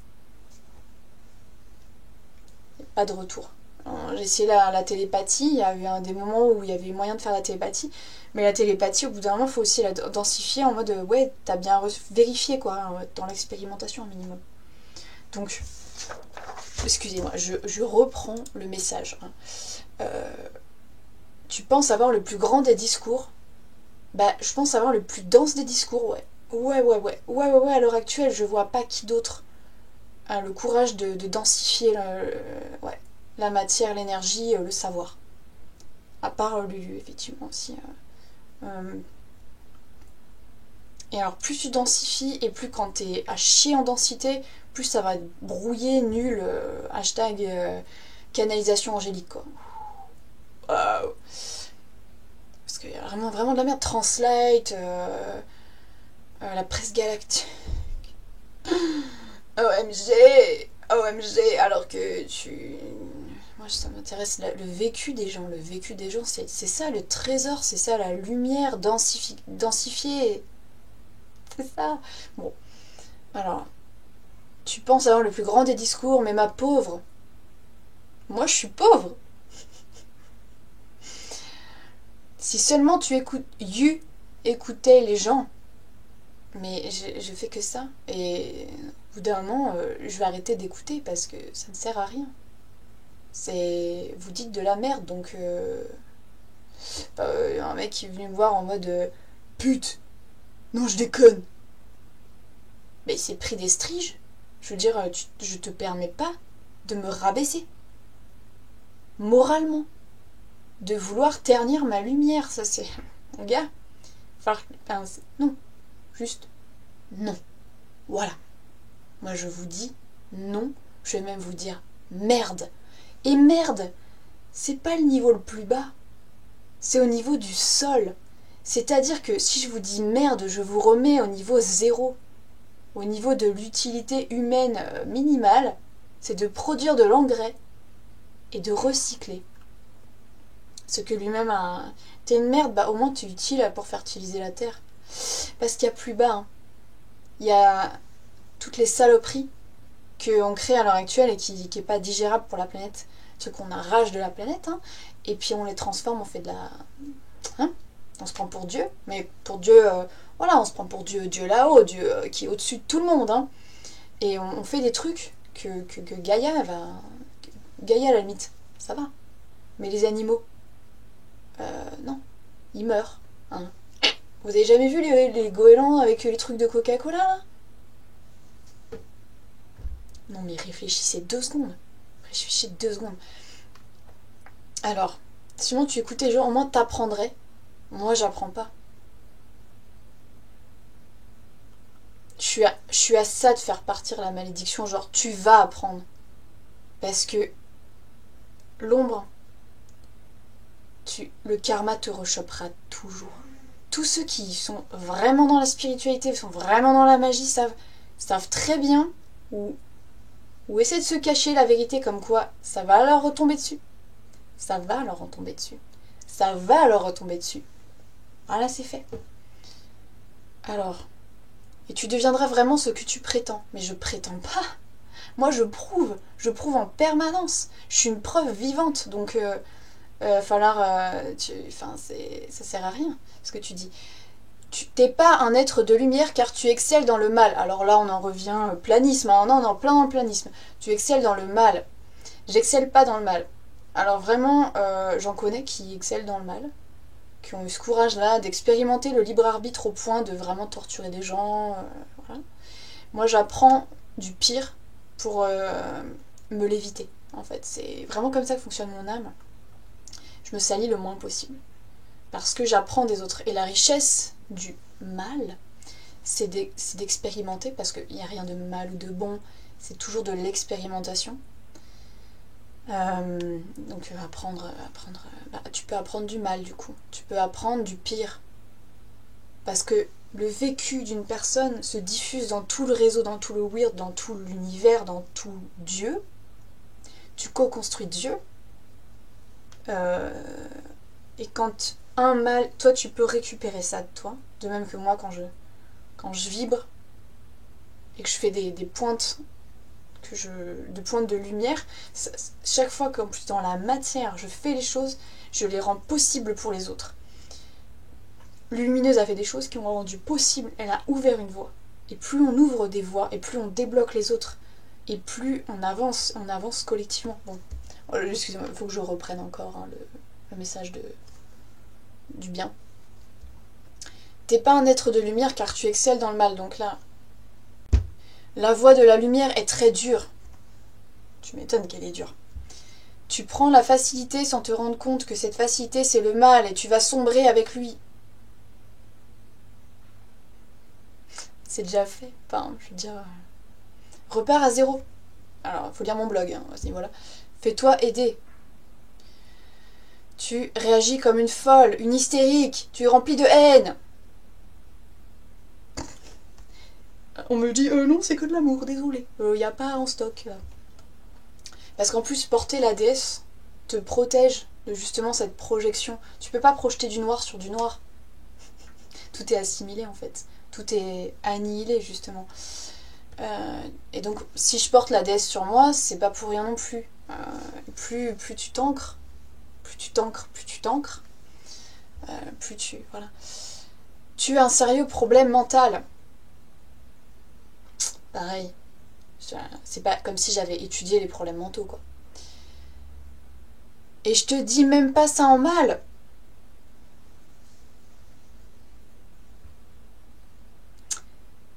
il n'y a pas de retour. J'ai essayé la télépathie, il y a eu des moments où il y avait moyen de faire la télépathie, mais la télépathie, au bout d'un moment, il faut aussi la densifier en mode ouais, t'as bien vérifié quoi, dans l'expérimentation un minimum. Donc, excusez-moi, je reprends le message. Tu penses avoir le plus grand des discours? Bah, je pense avoir le plus dense des discours, ouais. Ouais, à l'heure actuelle, je vois pas qui d'autre a le courage de densifier la matière, l'énergie, le savoir. À part Lulu, effectivement, aussi. Et alors, plus tu densifies, et plus quand t'es à chier en densité, plus ça va être brouillé, nul, hashtag canalisation angélique, quoi. Wow. Parce qu'il y a vraiment de la merde. Translate, la presse galactique. OMG, alors que moi ça m'intéresse le vécu des gens. Le vécu des gens, c'est ça le trésor, c'est ça la lumière densifiée. C'est ça. Bon, alors, tu penses avoir le plus grand des discours, mais ma pauvre, moi je suis pauvre. Si seulement tu écoutais les gens, mais je fais que ça. Et au bout d'un moment, je vais arrêter d'écouter parce que ça ne sert à rien. Vous dites de la merde, donc un mec qui est venu me voir en mode pute, non je déconne. Mais il s'est pris des striges. Je veux dire, je te permets pas de me rabaisser. Moralement. De vouloir ternir ma lumière, ça c'est... Mon gars, non. Juste non. Voilà. Moi je vous dis non. Je vais même vous dire merde. Et merde, c'est pas le niveau le plus bas. C'est au niveau du sol. C'est-à-dire que si je vous dis merde, je vous remets au niveau 0. Au niveau de l'utilité humaine minimale, c'est de produire de l'engrais et de recycler. Ce que lui-même a... T'es une merde, bah au moins tu es utile pour fertiliser la terre. Parce qu'il y a plus bas. Hein. Il y a toutes les saloperies qu'on crée à l'heure actuelle et qui n'est pas digérable pour la planète. Ce qu'on arrache de la planète. Hein, et puis on les transforme, on fait de la... Hein, on se prend pour Dieu. Mais pour Dieu... voilà, on se prend pour Dieu là-haut, Dieu qui est au-dessus de tout le monde. Hein. Et on fait des trucs que Gaïa va... Gaïa à la limite, ça va. Mais les animaux... non, ils meurent. Hein. Vous avez jamais vu les goélands avec les trucs de Coca-Cola là? Non mais réfléchissez 2 secondes. Réfléchissez 2 secondes. Alors, sinon tu écoutes les gens, au moins t'apprendrais. Moi j'apprends pas. Je suis à ça de faire partir la malédiction, genre tu vas apprendre. Parce que l'ombre, le karma te rechopera toujours. Tous ceux qui sont vraiment dans la spiritualité, sont vraiment dans la magie, savent très bien ou essaient de se cacher la vérité comme quoi ça va leur retomber dessus. Ça va leur retomber dessus. Ça va leur retomber dessus. Voilà, c'est fait. Alors, et tu deviendras vraiment ce que tu prétends. Mais je prétends pas. Moi, je prouve en permanence. Je suis une preuve vivante, donc... ça sert à rien ce que tu dis. Tu t'es pas un être de lumière car tu excelles dans le mal. Alors là on en revient planisme, hein. Non, plein dans le planisme. Tu excelles dans le mal J'excelle pas dans le mal. Alors vraiment, j'en connais qui excellent dans le mal, qui ont eu ce courage-là d'expérimenter le libre arbitre au point de vraiment torturer des gens. Voilà. Moi, j'apprends du pire pour me l'éviter, en fait. C'est vraiment comme ça que fonctionne mon âme. Je me salis le moins possible. Parce que j'apprends des autres. Et la richesse du mal, c'est d'expérimenter, parce qu'il n'y a rien de mal ou de bon, c'est toujours de l'expérimentation. Donc tu peux apprendre du mal du coup, tu peux apprendre du pire. Parce que le vécu d'une personne se diffuse dans tout le réseau, dans tout le weird, dans tout l'univers, dans tout Dieu. Tu co-construis Dieu. Et quand un mal, toi tu peux récupérer ça de toi. De même que moi quand je vibre et que je fais des pointes de pointes de lumière, chaque fois qu'en plus dans la matière je fais les choses, je les rends possibles pour les autres. Lumineuse a fait des choses qui ont rendu possible, elle a ouvert une voie. Et plus on ouvre des voies, et plus on débloque les autres, et plus on avance collectivement. Bon, excusez-moi, il faut que je reprenne encore hein, le message du bien. T'es pas un être de lumière car tu excelles dans le mal, donc là, la voie de la lumière est très dure. Tu m'étonnes qu'elle est dure. Tu prends la facilité sans te rendre compte que cette facilité c'est le mal et tu vas sombrer avec lui. C'est déjà fait. Enfin, je veux dire, repars à zéro. Alors, il faut lire mon blog hein, à ce niveau-là. Fais-toi aider. Tu réagis comme une folle, une hystérique. Tu es rempli de haine. On me dit, non, c'est que de l'amour, désolé. Il n'y a pas en stock. Parce qu'en plus, porter la déesse te protège de justement cette projection. Tu peux pas projeter du noir sur du noir. Tout est assimilé en fait. Tout est annihilé justement. Et donc, si je porte la déesse sur moi, c'est pas pour rien non plus. Plus tu t'ancres, plus tu t'ancres, voilà. Tu as un sérieux problème mental. Pareil. C'est pas comme si j'avais étudié les problèmes mentaux, quoi. Et je te dis même pas ça en mal.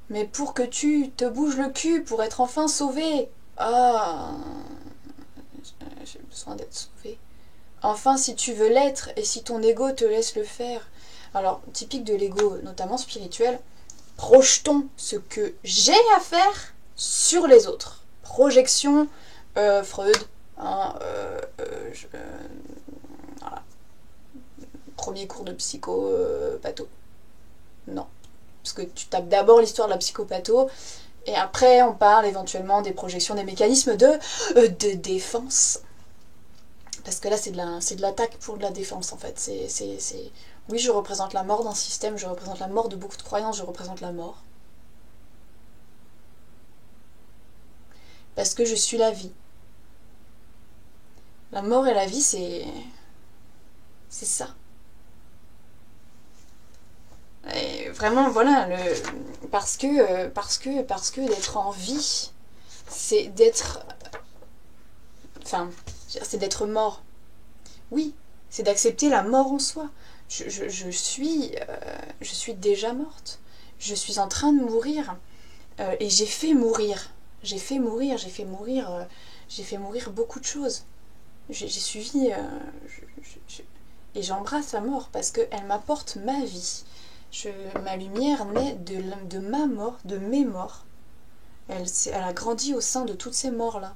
Mais pour que tu te bouges le cul pour être enfin sauvé. Ah, j'ai besoin d'être sauvé. Enfin, si tu veux l'être et si ton ego te laisse le faire. Alors, typique de l'ego, notamment spirituel, projetons ce que j'ai à faire sur les autres. Projection, Freud, hein, voilà. Premier cours de psychopatho. Non. Parce que tu tapes d'abord l'histoire de la psychopatho, et après on parle éventuellement des projections, des mécanismes de défense. Parce que là c'est de l'attaque pour de la défense en fait. Oui, je représente la mort d'un système, je représente la mort de beaucoup de croyances, je représente la mort. Parce que je suis la vie. La mort et la vie, c'est ça. Et vraiment, voilà, parce que d'être en vie, c'est d'être, enfin, c'est d'être mort. Oui, c'est d'accepter la mort en soi. Je suis déjà morte. Je suis en train de mourir. Et j'ai fait mourir. J'ai fait mourir beaucoup de choses. J'ai suivi... et j'embrasse la mort parce qu'elle m'apporte ma vie. Ma lumière naît de ma mort, de mes morts. Elle a grandi au sein de toutes ces morts-là.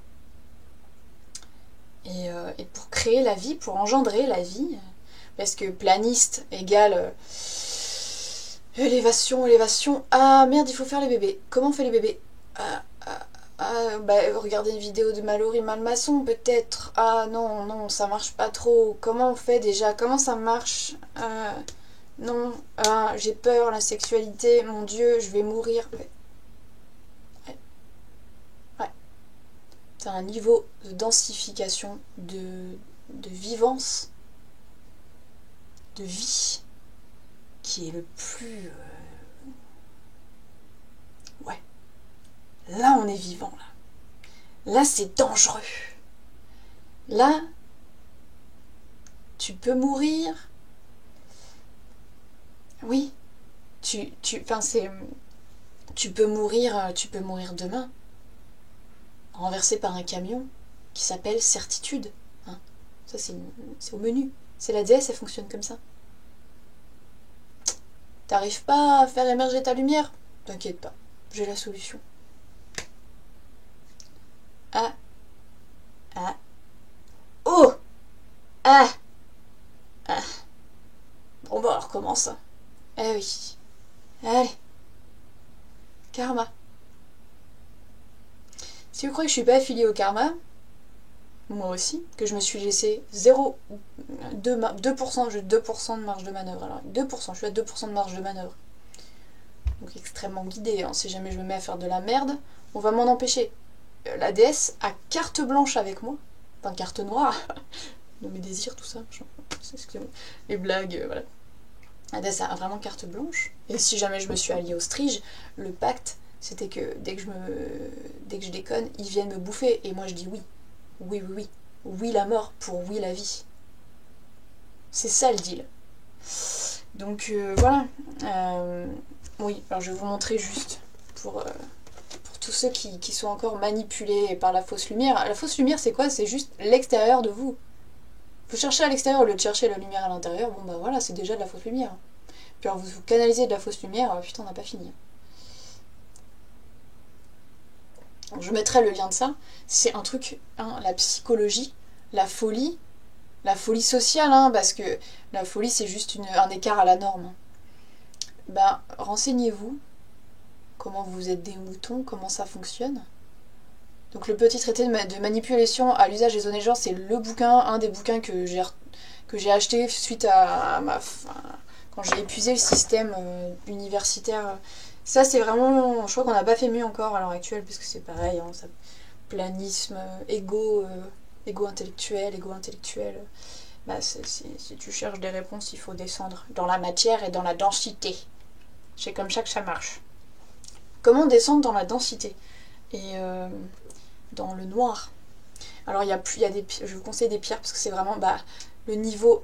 Et pour créer la vie, pour engendrer la vie, parce que planiste égale élévation, ah merde, il faut faire les bébés. Comment on fait les bébés? Regardez une vidéo de Mallory Malmaçon peut-être. Ah non, ça marche pas trop. Comment on fait déjà? Comment ça marche? Non, j'ai peur, la sexualité, mon Dieu, je vais mourir. Ouais. C'est un niveau de densification, de vivance, de vie, qui est le plus... Ouais. Là, on est vivant, là. Là, c'est dangereux. Là, tu peux mourir. Oui, enfin tu peux mourir demain, renversé par un camion qui s'appelle certitude. Hein. Ça, c'est au menu. C'est la déesse, elle fonctionne comme ça. T'arrives pas à faire émerger ta lumière? T'inquiète pas, j'ai la solution. Ah, ah, oh, ah, ah. Bon bah on recommence. Eh oui. Allez, karma. Si vous croyez que je suis pas affiliée au karma, moi aussi, que je me suis laissé 2%, j'ai 2% de marge de manœuvre. Alors 2%, je suis à 2% de marge de manœuvre. Donc extrêmement guidée, hein. Si jamais je me mets à faire de la merde, on va m'en empêcher. La déesse a carte blanche avec moi, enfin carte noire, de mes désirs, tout ça. Excusez-moi. Les blagues, voilà. La déesse a vraiment carte blanche. Et si jamais je me suis alliée au Strige, le pacte, c'était que dès que je déconne, ils viennent me bouffer. Et moi je dis oui. Oui, oui, oui. Oui la mort pour oui la vie. C'est ça le deal. Donc voilà. Oui, alors je vais vous montrer juste pour tous ceux qui sont encore manipulés par la fausse lumière. La fausse lumière, c'est quoi? C'est juste l'extérieur de vous. Vous cherchez à l'extérieur au lieu de chercher la lumière à l'intérieur. Bon bah voilà, c'est déjà de la fausse lumière. Puis alors vous canalisez de la fausse lumière, putain, on n'a pas fini. Donc, je mettrai le lien de ça. C'est un truc, hein, la psychologie, la folie sociale, hein, parce que la folie c'est juste un écart à la norme. Ben, renseignez-vous, comment vous êtes des moutons, comment ça fonctionne. Donc le petit traité de manipulation à l'usage des honnêtes gens, c'est le bouquin, un des bouquins que j'ai acheté suite à quand j'ai épuisé le système universitaire. Ça c'est vraiment, je crois qu'on n'a pas fait mieux encore à l'heure actuelle, parce que c'est pareil, hein, ça, planisme, ego intellectuel. Bah, si tu cherches des réponses, il faut descendre dans la matière et dans la densité. C'est comme ça que ça marche. Comment descendre dans la densité et dans le noir? Alors il y a des, je vous conseille des pierres parce que c'est vraiment le niveau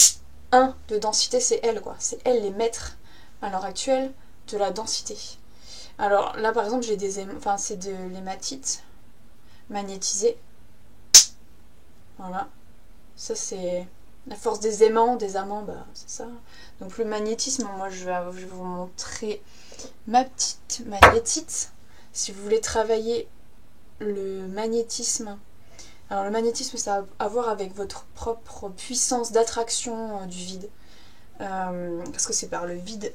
1 de densité, c'est elle quoi. C'est elle les maîtres à l'heure actuelle de la densité. Alors là par exemple j'ai c'est de l'hématite magnétisée. Voilà. Ça c'est la force des aimants, c'est ça. Donc le magnétisme, moi je vais vous montrer ma petite magnétite. Si vous voulez travailler le magnétisme, alors le magnétisme ça a à voir avec votre propre puissance d'attraction du vide. Parce que c'est par le vide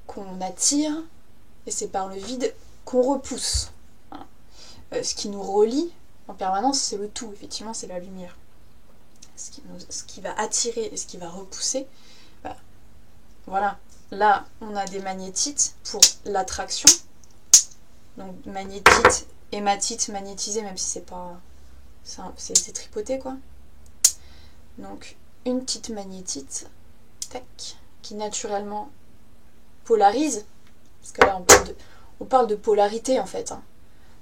qu'on attire et c'est par le vide qu'on repousse. Ce qui nous relie en permanence, c'est le tout, effectivement, c'est la lumière. Ce qui va attirer et ce qui va repousser, voilà. Là, on a des magnétites pour l'attraction. Donc magnétite, hématite, magnétisée, même si c'est pas... c'est tripoté, quoi. Donc, une petite magnétite, tac, qui naturellement polarise. Parce que là, on parle de polarité, en fait. Hein.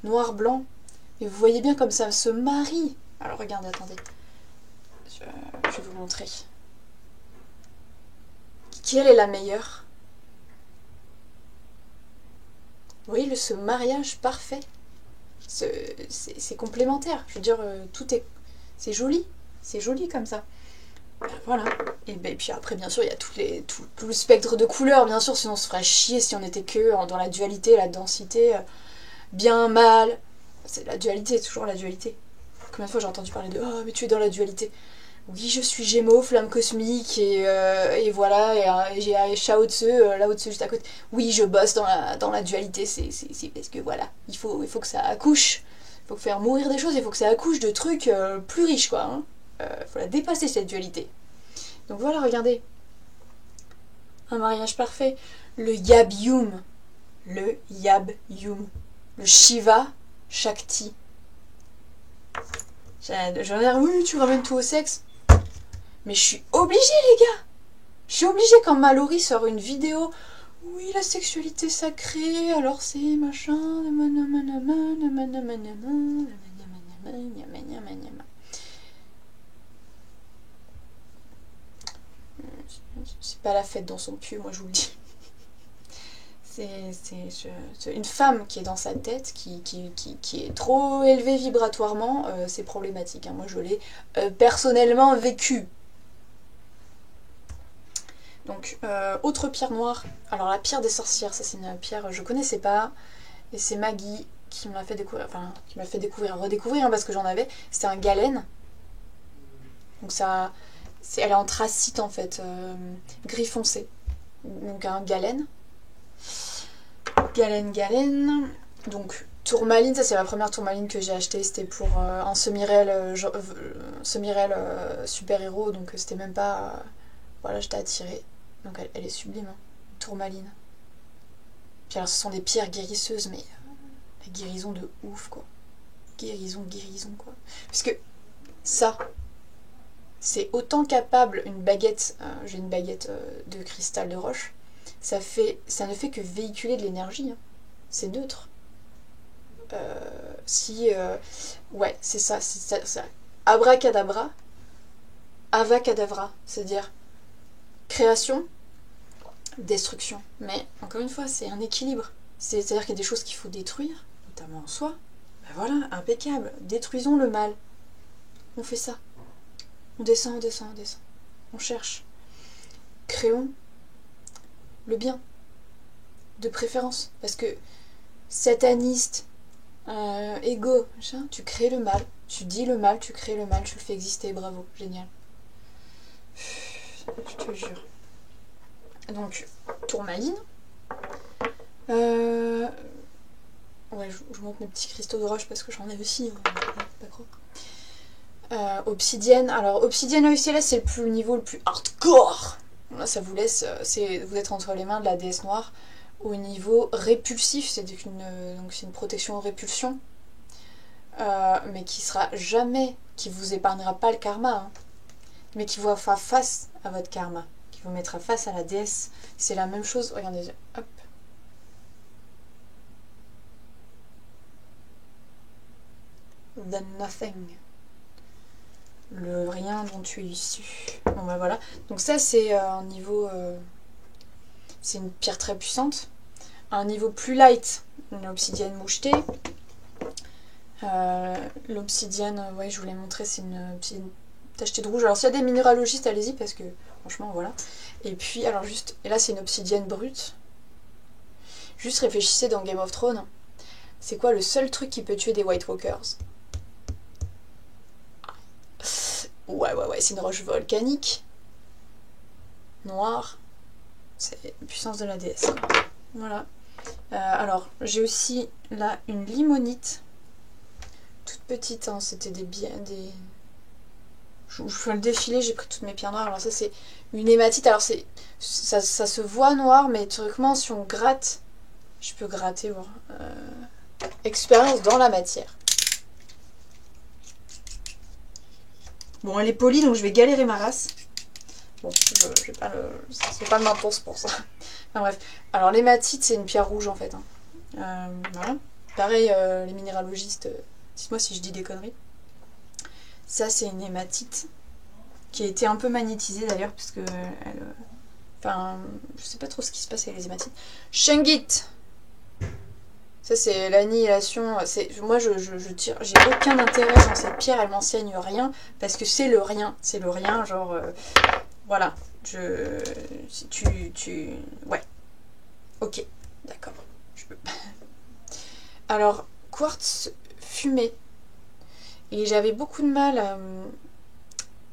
Noir, blanc. Et vous voyez bien comme ça se marie. Alors, regardez, attendez. Je vais vous montrer. Quelle est la meilleure? Vous voyez ce mariage parfait. C'est complémentaire. Je veux dire, c'est joli. C'est joli comme ça. Voilà. Et puis après, bien sûr, il y a tout le spectre de couleurs, bien sûr, sinon on se ferait chier si on était que dans la dualité, la densité, bien, mal. C'est la dualité, toujours la dualité. Combien de fois j'ai entendu parler de « Oh, mais tu es dans la dualité ». Oui, je suis Gémeaux, flamme cosmique, et voilà, et j'ai Lao Tzu, Lao Tzu juste à côté. Oui, je bosse dans la dualité, c'est parce que voilà, il faut que ça accouche. Il faut faire mourir des choses, il faut que ça accouche de trucs plus riches, quoi. Hein. Faut la dépasser, cette dualité. Donc voilà, regardez. Un mariage parfait. Le Yab-Yum. Le Yab-Yum. Le Shiva Shakti. J'en ai oui, tu ramènes tout au sexe. Mais je suis obligée, les gars. Je suis obligée quand Mallory sort une vidéo. Oui, la sexualité sacrée, alors c'est machin. pas la fête dans son pieu, moi je vous le dis. C'est une femme qui est dans sa tête, qui est trop élevée vibratoirement, c'est problématique. Hein. Moi je l'ai personnellement vécu. Donc, autre pierre noire. Alors la pierre des sorcières, ça c'est une pierre je connaissais pas. Et c'est Maggie qui me l'a fait découvrir, enfin qui m'a fait redécouvrir hein, parce que j'en avais. C'était un galène. Donc ça, elle est anthracite en fait, gris foncé. Donc un galène. Galène. Donc tourmaline, ça c'est la première tourmaline que j'ai achetée. C'était pour un semi-réel super-héros. Donc c'était même pas... voilà, j'étais attirée. Donc elle est sublime, hein. Tourmaline. Puis alors ce sont des pierres guérisseuses, mais la guérison de ouf quoi. Guérison quoi. Puisque ça, c'est autant capable, une baguette, j'ai une baguette de cristal de roche, ça ne fait que véhiculer de l'énergie. Hein. C'est neutre. Ouais, c'est ça. Abracadabra, avacadabra, c'est-à-dire création, destruction. Mais encore une fois, c'est un équilibre. C'est-à-dire qu'il y a des choses qu'il faut détruire, notamment en soi. Ben voilà, impeccable. Détruisons le mal. On fait ça. On descend. On cherche. Créons le bien. De préférence. Parce que sataniste, égo, machin, tu crées le mal. Tu dis le mal, tu crées le mal, tu le fais exister. Bravo, génial. Je te jure. Donc, tourmaline. Ouais, je montre mes petits cristaux de roche parce que j'en ai aussi. Pas croire. Obsidienne. Alors, obsidienne œil céleste, c'est le niveau le plus hardcore. Là, ça vous laisse. Vous êtes entre les mains de la déesse noire. Au niveau répulsif, c'est une protection répulsion. Mais qui sera jamais. Qui vous épargnera pas le karma. Hein, mais qui vous fera face à votre karma. Qui vous mettra face à la déesse. C'est la même chose. Regardez, hop. The nothing. Le rien dont tu es issu. Bon bah voilà. Donc ça c'est un niveau... c'est une pierre très puissante. Un niveau plus light, une obsidienne mouchetée. L'obsidienne, ouais je vous l'ai montré, c'est une obsidienne tachetée de rouge. Alors s'il y a des minéralogistes, allez-y parce que franchement voilà. Et puis alors juste, et là c'est une obsidienne brute. Juste réfléchissez dans Game of Thrones. C'est quoi le seul truc qui peut tuer des White Walkers? Ouais, c'est une roche volcanique. Noire. C'est la puissance de la déesse. Voilà. Alors, j'ai aussi là une limonite. Toute petite, hein, c'était des... Je fais le défilé, j'ai pris toutes mes pierres noires. Alors ça, c'est une hématite. Alors, ça se voit noir, mais théoriquement, si on gratte... Je peux gratter, voir. Expérience dans la matière. Bon, elle est polie, donc je vais galérer ma race. Bon, c'est pas le maintenance pour ça. Enfin bref. Alors, l'hématite, c'est une pierre rouge, en fait. Hein. Voilà. Pareil, les minéralogistes, dites-moi si je dis des conneries. Ça, c'est une hématite qui a été un peu magnétisée, d'ailleurs, parce que enfin, je sais pas trop ce qui se passe avec les hématites. Shungit. Ça c'est l'annihilation. Moi je tire. J'ai aucun intérêt dans cette pierre, elle m'enseigne rien. Parce que c'est le rien. C'est le rien, genre. Voilà. Ouais. Ok. D'accord. Je peux. Alors, quartz fumé. Et j'avais beaucoup de mal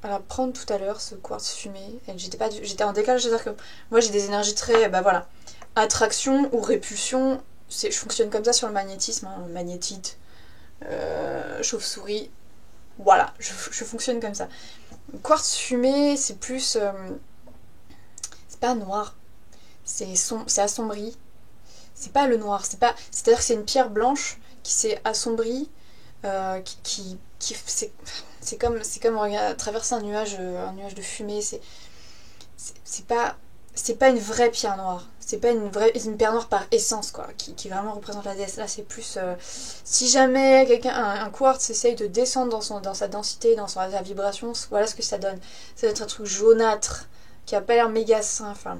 à la prendre tout à l'heure, ce quartz fumé. J'étais en décalage, c'est-à-dire que moi j'ai des énergies très. Bah voilà. Attraction ou répulsion. Je fonctionne comme ça sur le magnétisme, hein, magnétite, chauve-souris, voilà, je fonctionne comme ça. Le quartz fumé, c'est plus... c'est pas noir, c'est assombri. C'est pas le noir, c'est-à-dire que c'est une pierre blanche qui s'est assombrie, c'est comme traverser un nuage de fumée, c'est pas une vraie pierre noire. C'est pas une pierre noire par essence, quoi, qui vraiment représente la déesse. Là, c'est plus... si jamais un quartz essaye de descendre dans sa densité, dans sa vibration, voilà ce que ça donne. Ça va être un truc jaunâtre, qui a pas l'air méga sain. Enfin,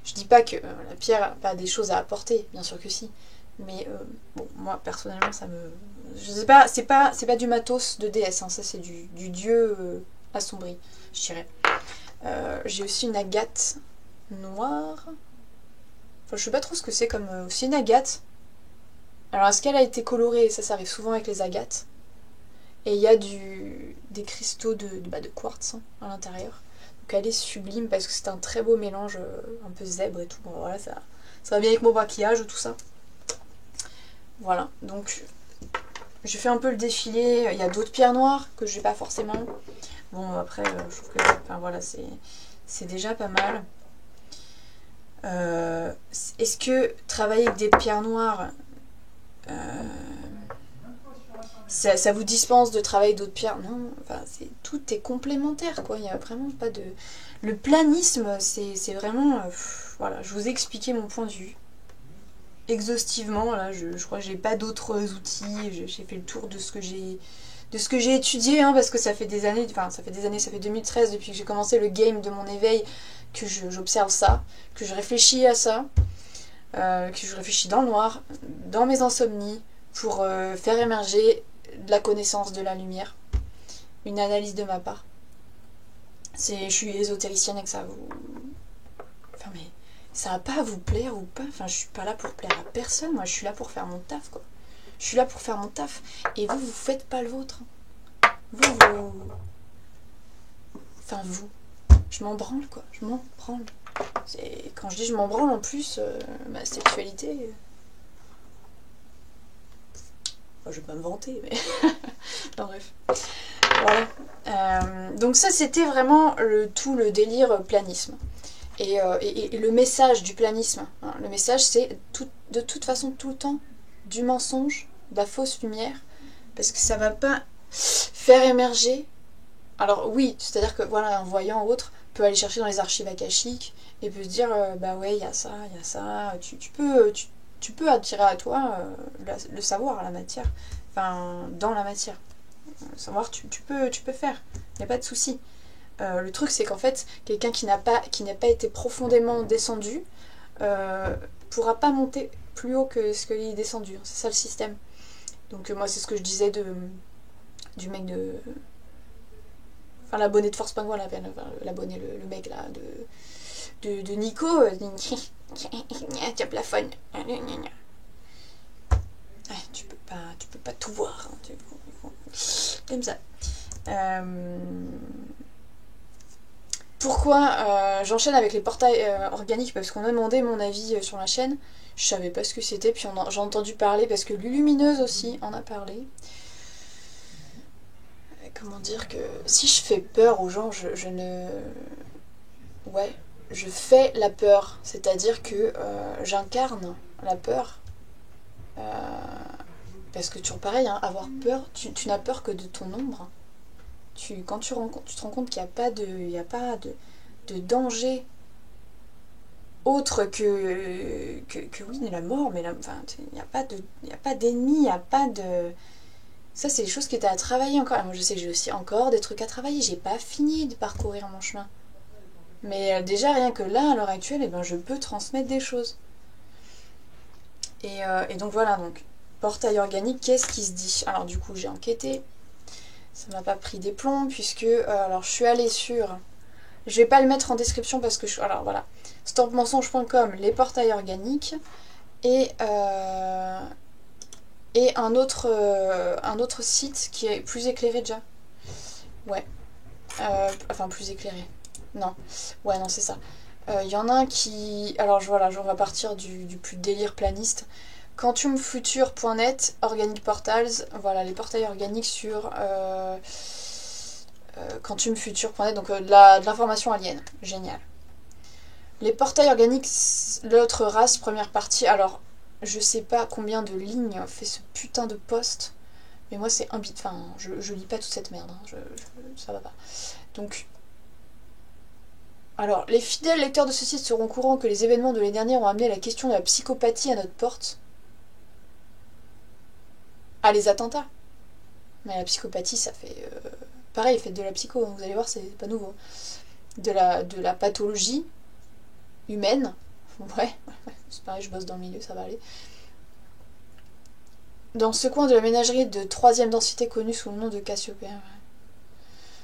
je dis pas que la pierre a pas des choses à apporter, bien sûr que si. Mais bon, moi personnellement, ça me. Je sais pas, c'est pas du matos de déesse, hein, ça c'est du dieu assombri, je dirais. J'ai aussi une agate noire. Enfin, je sais pas trop ce que c'est comme. Aussi une agate. Alors, est-ce qu'elle a été colorée? Ça arrive souvent avec les agates. Et il y a des cristaux de quartz hein, à l'intérieur. Donc elle est sublime parce que c'est un très beau mélange, un peu zèbre et tout. Bon voilà, ça va bien avec mon maquillage, tout ça. Voilà, donc je fais un peu le défilé. Il y a d'autres pierres noires que je n'ai pas forcément. Bon après, je trouve que enfin, voilà, c'est déjà pas mal. Est-ce que travailler avec des pierres noires... ça vous dispense de travailler d'autres pierres? Non, enfin, tout est complémentaire, quoi. Il n'y a vraiment pas de... Le planisme, c'est vraiment... voilà, je vous ai expliqué mon point de vue. Exhaustivement, là, je crois que j'ai pas d'autres outils. J'ai fait le tour de ce que j'ai étudié, hein, parce que ça fait des années, ça fait 2013, depuis que j'ai commencé le game de mon éveil, que j'observe ça, que je réfléchis à ça, que je réfléchis dans le noir, dans mes insomnies, pour faire émerger de la connaissance de la lumière, une analyse de ma part. Je suis ésotéricienne et que ça vous... Enfin mais ça va pas vous plaire ou pas, enfin je suis pas là pour plaire à personne, moi je suis là pour faire mon taf quoi. Je suis là pour faire mon taf et vous faites pas le vôtre. Vous... Enfin vous, je m'en branle quoi, je m'en branle. Quand je dis je m'en branle en plus, ma sexualité... je vais pas me vanter mais... non bref. Voilà. Donc ça c'était vraiment tout le délire planisme. Et le message du planisme, hein, le message c'est de toute façon tout le temps du mensonge, de la fausse lumière, parce que ça va pas faire émerger. Alors oui, c'est-à-dire que voilà, un voyant ou autre peut aller chercher dans les archives akashiques et peut se dire bah ouais, il y a ça, tu peux attirer à toi le savoir, la matière, enfin dans la matière. Savoir tu peux faire, il n'y a pas de souci. Le truc c'est qu'en fait quelqu'un qui n'a pas été profondément descendu pourra pas monter plus haut que ce qu'il est descendu, c'est ça le système. Donc moi c'est ce que je disais du mec de... Enfin l'abonné de Force Penguin, l'abonné, le mec là de Nico, tu plafonnes. Tu peux pas tout voir, hein, comme ça. Pourquoi j'enchaîne avec les portails organiques? Parce qu'on a demandé mon avis sur la chaîne. Je savais pas ce que c'était, puis j'ai entendu parler parce que Lulumineuse aussi en a parlé. Comment dire que si je fais peur aux gens, je ne... Ouais, je fais la peur. C'est-à-dire que j'incarne la peur. Parce que toujours pareil, hein, avoir peur, tu n'as peur que de ton ombre. Quand tu te rends compte qu'il n'y a pas de danger autre que oui, la mort, mais il n'y a pas d'ennemi, il n'y a pas de... Ça, c'est des choses qui étaient à travailler encore. Moi, je sais que j'ai aussi encore des trucs à travailler. J'ai pas fini de parcourir mon chemin. Mais déjà, rien que là, à l'heure actuelle, eh ben, je peux transmettre des choses. Et donc voilà, donc portail organique, qu'est-ce qui se dit? Alors du coup, j'ai enquêté. Ça m'a pas pris des plombs puisque... alors, je suis allée sur... Je vais pas le mettre en description parce que... Alors voilà, stampmensonge.com, les portails organiques. Et un autre site qui est plus éclairé déjà. Ouais. Enfin, plus éclairé. Non. Ouais, non, c'est ça. Il y en a un qui... Alors voilà, on va partir du plus délire planiste. Quantumfuture.net, Organic Portals. Voilà, les portails organiques sur quantumfuture.net. Donc de l'information alien. Génial. Les portails organiques, l'autre race, première partie. Alors... Je sais pas combien de lignes fait ce putain de post, mais moi c'est un bit. Enfin, je lis pas toute cette merde, hein. Ça va pas. Donc, alors, les fidèles lecteurs de ce site seront au courant que les événements de l'année dernière ont amené la question de la psychopathie à notre porte. Ah, les attentats. Mais la psychopathie, ça fait... pareil, faites de la psycho, hein, vous allez voir, c'est pas nouveau. de la pathologie humaine. Ouais, c'est pareil, je bosse dans le milieu, ça va aller. Dans ce coin de la ménagerie de 3e densité connue sous le nom de Cassiopée.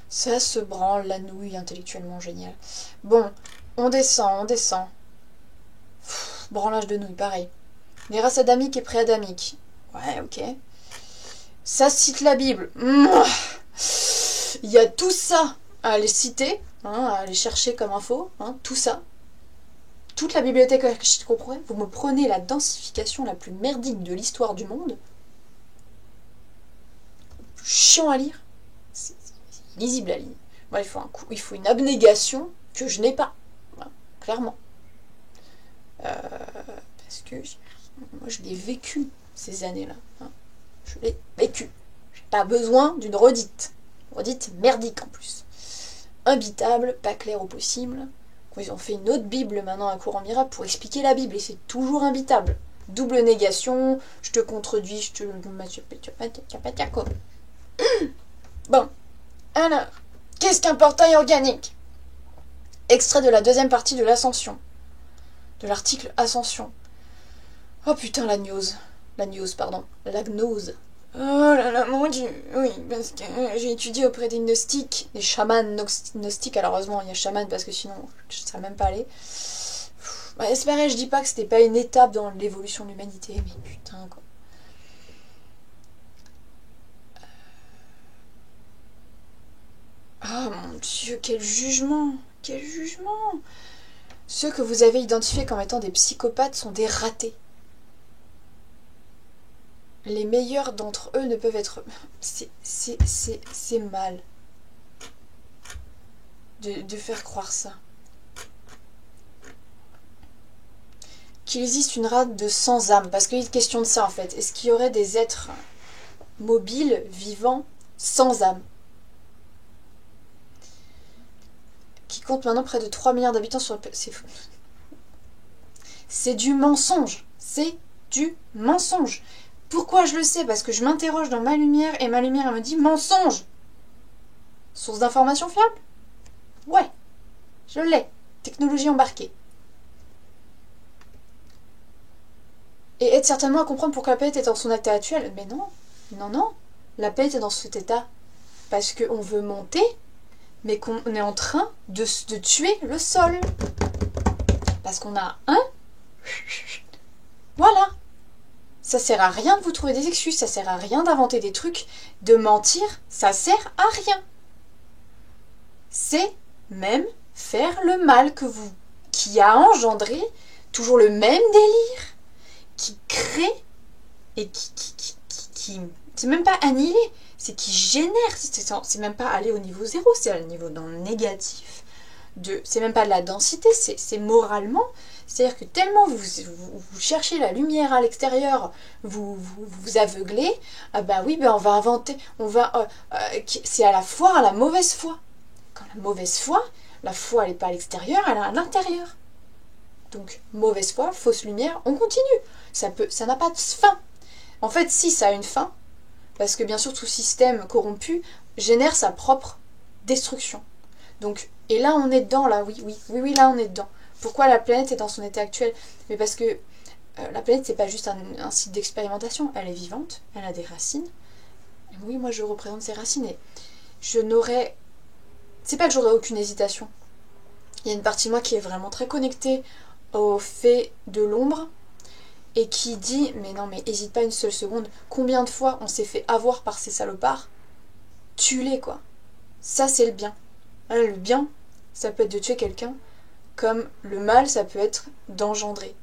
Ça se branle la nouille intellectuellement géniale. Bon, on descend. Branlage de nouilles, pareil. Les races adamiques et pré-adamiques. Ouais, ok. Ça cite la Bible. Il y a tout ça à aller citer, hein, à aller chercher comme info, hein, tout ça. Toute la bibliothèque archive qu'on pourrait. Vous me prenez la densification la plus merdique de l'histoire du monde. Chiant à lire. C'est lisible à lire. Bon, il faut une abnégation que je n'ai pas. Voilà, clairement. Parce que moi je l'ai vécu ces années-là. Hein. Je l'ai vécu. J'ai pas besoin d'une redite. Redite merdique en plus. Imbitable, pas clair au possible. Ils ont fait une autre Bible maintenant à courant miracle pour expliquer la Bible et c'est toujours imbitable. Double négation, je te contredis, je te... Bon, alors, qu'est-ce qu'un portail organique? Extrait de la 2e partie de l'Ascension. De l'article Ascension. Oh putain, la gnose. La gnose. Oh là là, mon dieu. Oui, parce que j'ai étudié auprès des gnostiques, des chamans gnostiques. Alors heureusement, il y a chaman parce que sinon, je ne serais même pas allée. Bah, c'est pareil, je dis pas que c'était pas une étape dans l'évolution de l'humanité, mais putain, quoi. Oh mon dieu, quel jugement! Quel jugement! Ceux que vous avez identifiés comme étant des psychopathes sont des ratés. Les meilleurs d'entre eux ne peuvent être... C'est mal de faire croire ça. Qu'il existe une race de sans âme, parce qu'il est question de ça en fait. Est-ce qu'il y aurait des êtres mobiles, vivants, sans âme, qui comptent maintenant près de 3 milliards d'habitants sur le... C'est fou. C'est du mensonge. C'est du mensonge. Pourquoi je le sais? Parce que je m'interroge dans ma lumière et ma lumière elle me dit mensonge. Source d'information fiable? Ouais, je l'ai. Technologie embarquée. Et aide certainement à comprendre pourquoi la planète est dans son état actuel. Mais non, non. La planète est dans cet état parce qu'on veut monter, mais qu'on est en train de tuer le sol. Parce qu'on a un... Voilà. Ça sert à rien de vous trouver des excuses, ça sert à rien d'inventer des trucs, de mentir, ça sert à rien. C'est même faire le mal que vous, qui a engendré toujours le même délire, qui crée et qui c'est même pas annihilé, c'est qui génère, c'est même pas aller au niveau 0, c'est au niveau dans le négatif. C'est même pas de la densité, c'est moralement. C'est-à-dire que tellement vous cherchez la lumière à l'extérieur, vous aveuglez, bah oui, bah on va inventer, c'est à la foi, à la mauvaise foi. Quand la mauvaise foi, la foi elle n'est pas à l'extérieur, elle est à l'intérieur. Donc mauvaise foi, fausse lumière, on continue. Ça n'a pas de fin. En fait, si ça a une fin, parce que bien sûr tout système corrompu génère sa propre destruction. Donc, et là on est dedans, là, oui, là on est dedans. Pourquoi la planète est dans son état actuel? Mais parce que la planète, c'est pas juste un site d'expérimentation. Elle est vivante, elle a des racines. Et oui, moi, je représente ces racines. Et je n'aurais... C'est pas que j'aurais aucune hésitation. Il y a une partie de moi qui est vraiment très connectée au fait de l'ombre et qui dit, mais non, mais hésite pas une seule seconde. Combien de fois on s'est fait avoir par ces salopards? Tue-les, quoi. Ça, c'est le bien. Le bien, ça peut être de tuer quelqu'un. Comme le mal, ça peut être d'engendrer.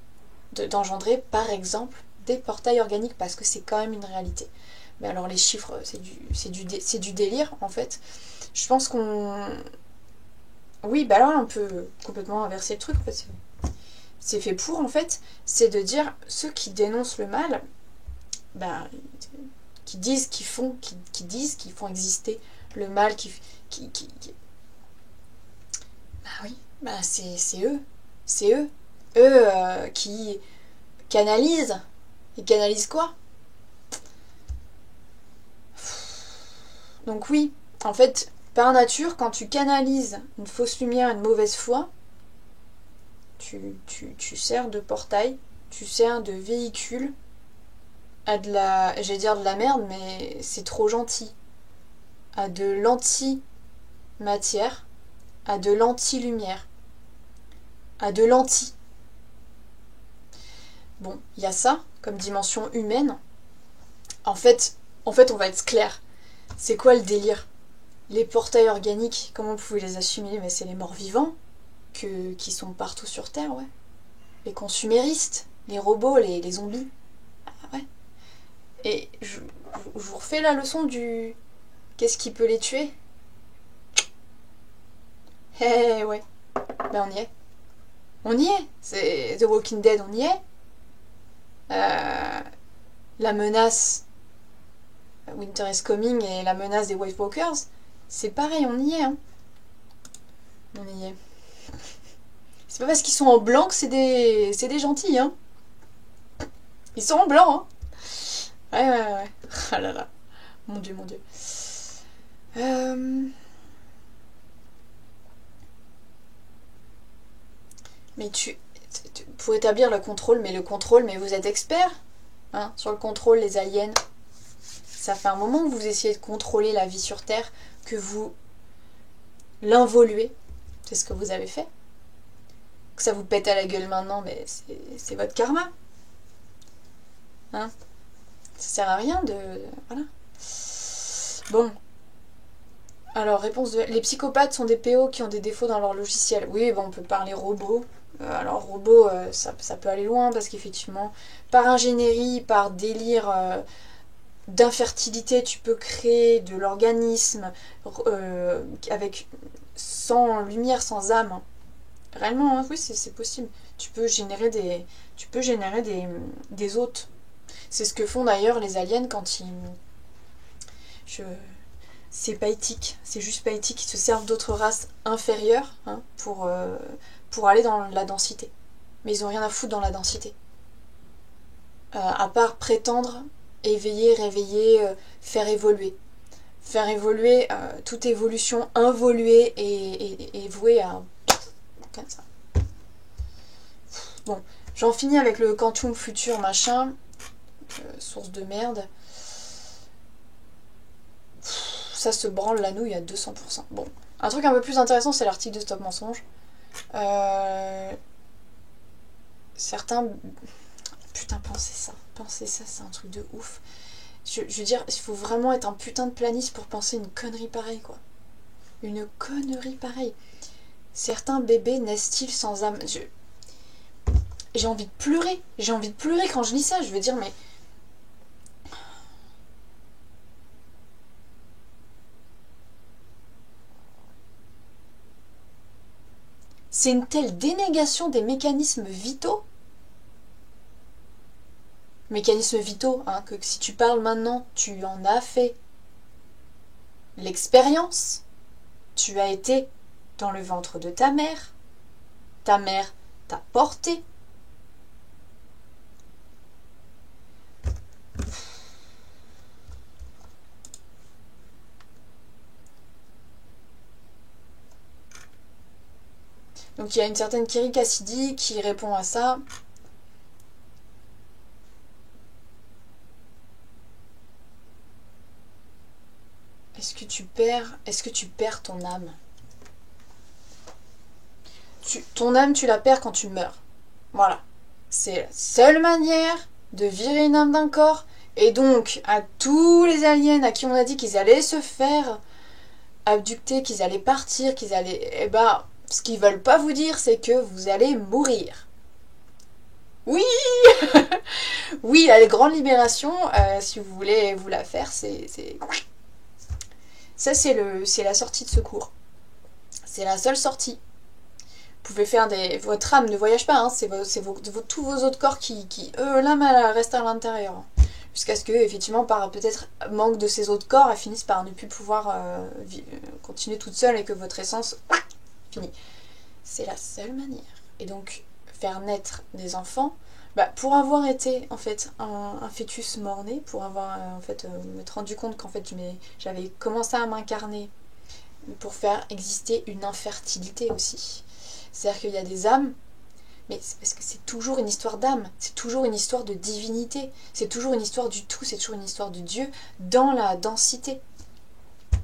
D'engendrer, par exemple, des portails organiques, parce que c'est quand même une réalité. Mais alors les chiffres, c'est du délire, en fait. Je pense qu'on... Oui, bah là, on peut complètement inverser le truc, en fait. C'est fait pour, en fait. C'est de dire, ceux qui dénoncent le mal, bah, qui disent qu'ils font, qui disent qu'ils font exister le mal, Bah oui. Bah c'est eux. C'est eux. Eux qui canalisent. Ils canalisent quoi? Donc oui, en fait, par nature, quand tu canalises une fausse lumière, une mauvaise foi, tu sers de portail, tu sers de véhicule à de la... J'allais dire de la merde, mais c'est trop gentil. À de l'anti-matière, à de l'anti-lumière, à de l'anti. Bon, il y a ça comme dimension humaine. En fait, on va être clair. C'est quoi le délire? Les portails organiques, comment vous pouvez les assumer? Mais c'est les morts vivants qui sont partout sur Terre, ouais. Les consuméristes, les robots, les zombies. Ah ouais. Et je vous refais la leçon du... Qu'est-ce qui peut les tuer? Eh ouais. Ben on y est. On y est. C'est The Walking Dead, on y est. La menace Winter is Coming et la menace des White Walkers, c'est pareil, on y est. Hein. On y est. C'est pas parce qu'ils sont en blanc que c'est des gentils. Hein. Ils sont en blanc. Hein. Ouais. Ah là là. Mon Dieu, mon Dieu. Mais pour établir le contrôle, mais vous êtes expert hein, sur le contrôle, les aliens. Ça fait un moment que vous essayez de contrôler la vie sur Terre, que vous l'involuez. C'est ce que vous avez fait. Que ça vous pète à la gueule maintenant, mais c'est votre karma. Hein? Ça sert à rien de... Voilà. Bon. Alors, réponse de... Les psychopathes sont des PO qui ont des défauts dans leur logiciel. Oui, bon, on peut parler robots. Alors, robots, ça peut aller loin, parce qu'effectivement, par ingénierie, par délire... d'infertilité, tu peux créer de l'organisme sans lumière, sans âme. Réellement, hein, oui, c'est possible. Tu peux générer des hôtes. C'est ce que font d'ailleurs les aliens quand c'est pas éthique, c'est juste pas éthique. Ils se servent d'autres races inférieures hein, pour aller dans la densité. Mais ils ont rien à foutre dans la densité. À part prétendre éveiller, réveiller, faire évoluer. Faire évoluer, toute évolution involuée et vouée à... Comme ça. Bon, j'en finis avec le quantum futur machin. Source de merde. Ça se branle la nouille à 200%. Bon, un truc un peu plus intéressant, c'est l'article de Stop Mensonge. Certains... Putain, pensez ça, c'est un truc de ouf. Je veux dire, il faut vraiment être un putain de planiste pour penser une connerie pareille, quoi. Une connerie pareille. Certains bébés naissent-ils sans âme? J'ai envie de pleurer. J'ai envie de pleurer quand je lis ça. Je veux dire, mais... C'est une telle dénégation des mécanismes vitaux. Mécanismes vitaux, hein, que si tu parles maintenant, tu en as fait l'expérience. Tu as été dans le ventre de ta mère t'a porté. Donc il y a une certaine Kiri Cassidy qui répond à ça. Est-ce que tu perds ton âme? Ton âme, tu la perds quand tu meurs. Voilà. C'est la seule manière de virer une âme d'un corps. Et donc, à tous les aliens à qui on a dit qu'ils allaient se faire abducter, qu'ils allaient partir, qu'ils allaient... Eh ben, ce qu'ils veulent pas vous dire, c'est que vous allez mourir. Oui. Oui, la grande libération, si vous voulez vous la faire, c'est... Ça, c'est la sortie de secours. C'est la seule sortie. Vous pouvez faire votre âme ne voyage pas, hein, c'est tous vos autres corps qui l'âme elle reste à l'intérieur. Jusqu'à ce que, effectivement, par peut-être manque de ces autres corps, elles finissent par ne plus pouvoir continuer toute seule et que votre essence finit. C'est la seule manière. Et donc, faire naître des enfants, pour avoir été en fait un fœtus mort-né, pour avoir en fait m'être rendu compte qu'en fait j'avais commencé à m'incarner pour faire exister une infertilité aussi. C'est-à-dire qu'il y a des âmes, mais c'est parce que c'est toujours une histoire d'âme, c'est toujours une histoire de divinité, c'est toujours une histoire du tout, c'est toujours une histoire de Dieu dans la densité.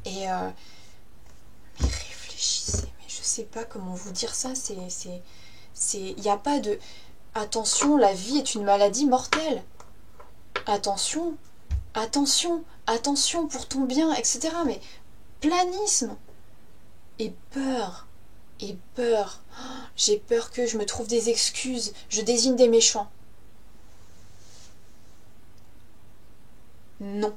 Et mais réfléchissez, mais je sais pas comment vous dire ça, il n'y a pas de... Attention, la vie est une maladie mortelle. Attention, attention, attention pour ton bien, etc. Mais planisme et peur. Et peur. J'ai peur que je me trouve des excuses. Je désigne des méchants. Non.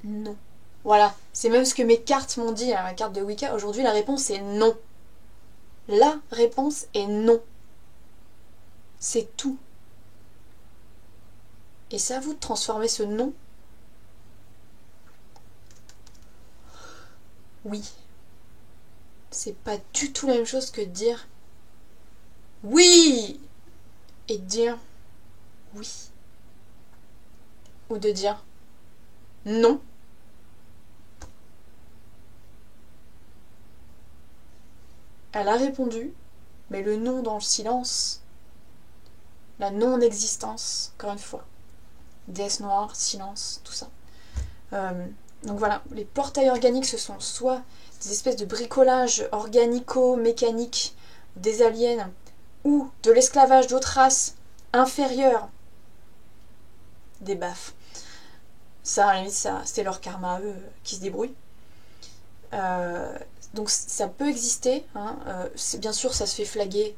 Non. Voilà. C'est même ce que mes cartes m'ont dit, ma carte de Wicca. Aujourd'hui, la réponse est non. La réponse est non. C'est tout. Et c'est à vous de transformer ce non. Oui. C'est pas du tout la même chose que de dire oui et de dire oui. Ou de dire non. Elle a répondu, mais le non dans le silence, la non-existence, encore une fois. Déesse noire, silence, tout ça. Donc voilà, les portails organiques, ce sont soit des espèces de bricolage organico-mécanique des aliens, ou de l'esclavage d'autres races inférieures, des baffes. Ça, à la limite, c'est leur karma à eux qui se débrouillent. Donc ça peut exister, hein. Bien sûr, ça se fait flaguer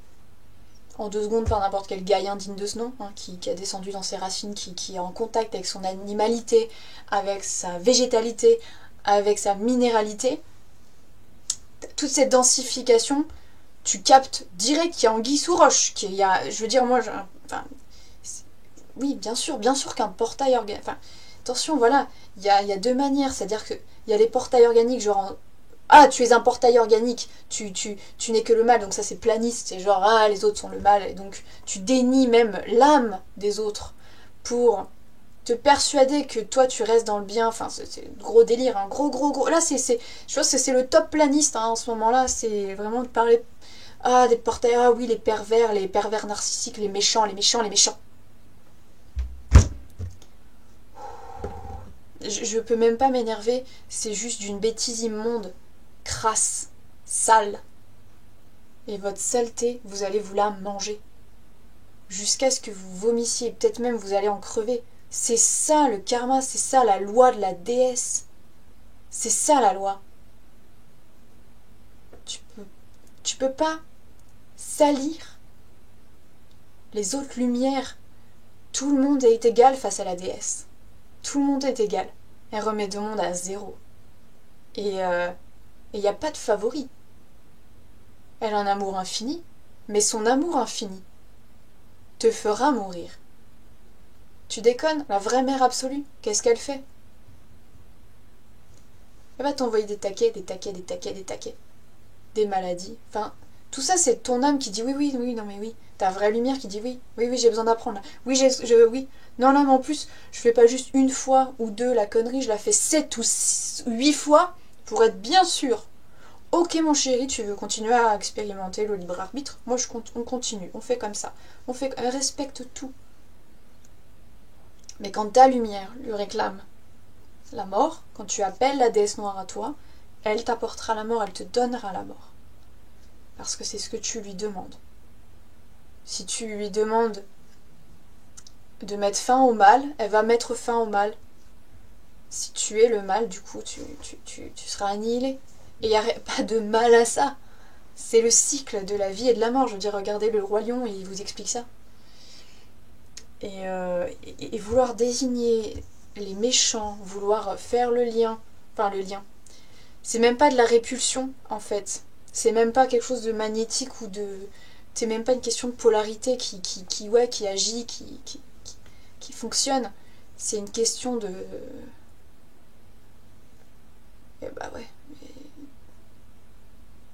en 2 secondes par n'importe quel gaïen digne de ce nom, hein, qui a descendu dans ses racines, qui est en contact avec son animalité, avec sa végétalité, avec sa minéralité. Toute cette densification, tu captes direct qu'il y a anguille sous roche, qu'il y a, je veux dire, moi, enfin, oui, bien sûr qu'un portail organique, enfin, attention, voilà, il y a 2 manières, c'est-à-dire qu'il y a des portails organiques, genre, ah, tu es un portail organique, tu n'es que le mal, donc ça c'est planiste, c'est genre, ah, les autres sont le mal, et donc tu dénies même l'âme des autres pour te persuader que toi tu restes dans le bien, enfin c'est gros délire, hein, gros, là je pense que c'est le top planiste, hein, en ce moment-là, c'est vraiment de parler, ah, des portails, ah oui, les pervers narcissiques, les méchants. Je peux même pas m'énerver, c'est juste d'une bêtise immonde, crasse, sale. Et votre saleté, vous allez vous la manger. Jusqu'à ce que vous vomissiez, peut-être même vous allez en crever. C'est ça le karma, c'est ça la loi de la déesse. C'est ça la loi. Tu peux pas salir les autres lumières. Tout le monde est égal face à la déesse. Tout le monde est égal. Elle remet deux mondes à zéro. Et il n'y a pas de favori. Elle a un amour infini, mais son amour infini te fera mourir. Tu déconnes, la vraie mère absolue, qu'est-ce qu'elle fait? Elle va t'envoyer des taquets, des maladies, enfin, tout ça c'est ton âme qui dit oui, non mais oui, ta vraie lumière qui dit oui, j'ai besoin d'apprendre, oui, oui, non, mais en plus, je fais pas juste 1 fois ou 2 la connerie, je la fais 7 ou 8 fois pour être bien sûr. Ok mon chéri, tu veux continuer à expérimenter le libre arbitre? Moi on continue, on fait comme ça. Elle respecte tout. Mais quand ta lumière lui réclame la mort, quand tu appelles la déesse noire à toi, elle t'apportera la mort, elle te donnera la mort. Parce que c'est ce que tu lui demandes. Si tu lui demandes de mettre fin au mal, elle va mettre fin au mal. Si tu es le mal, du coup, tu seras annihilé. Et il n'y a pas de mal à ça. C'est le cycle de la vie et de la mort. Je veux dire, regardez le Roi Lion et il vous explique ça. Et vouloir désigner les méchants, vouloir faire le lien, c'est même pas de la répulsion en fait. C'est même pas quelque chose de magnétique ou de. C'est même pas une question de polarité qui agit, qui fonctionne. C'est une question de. Et bah ouais.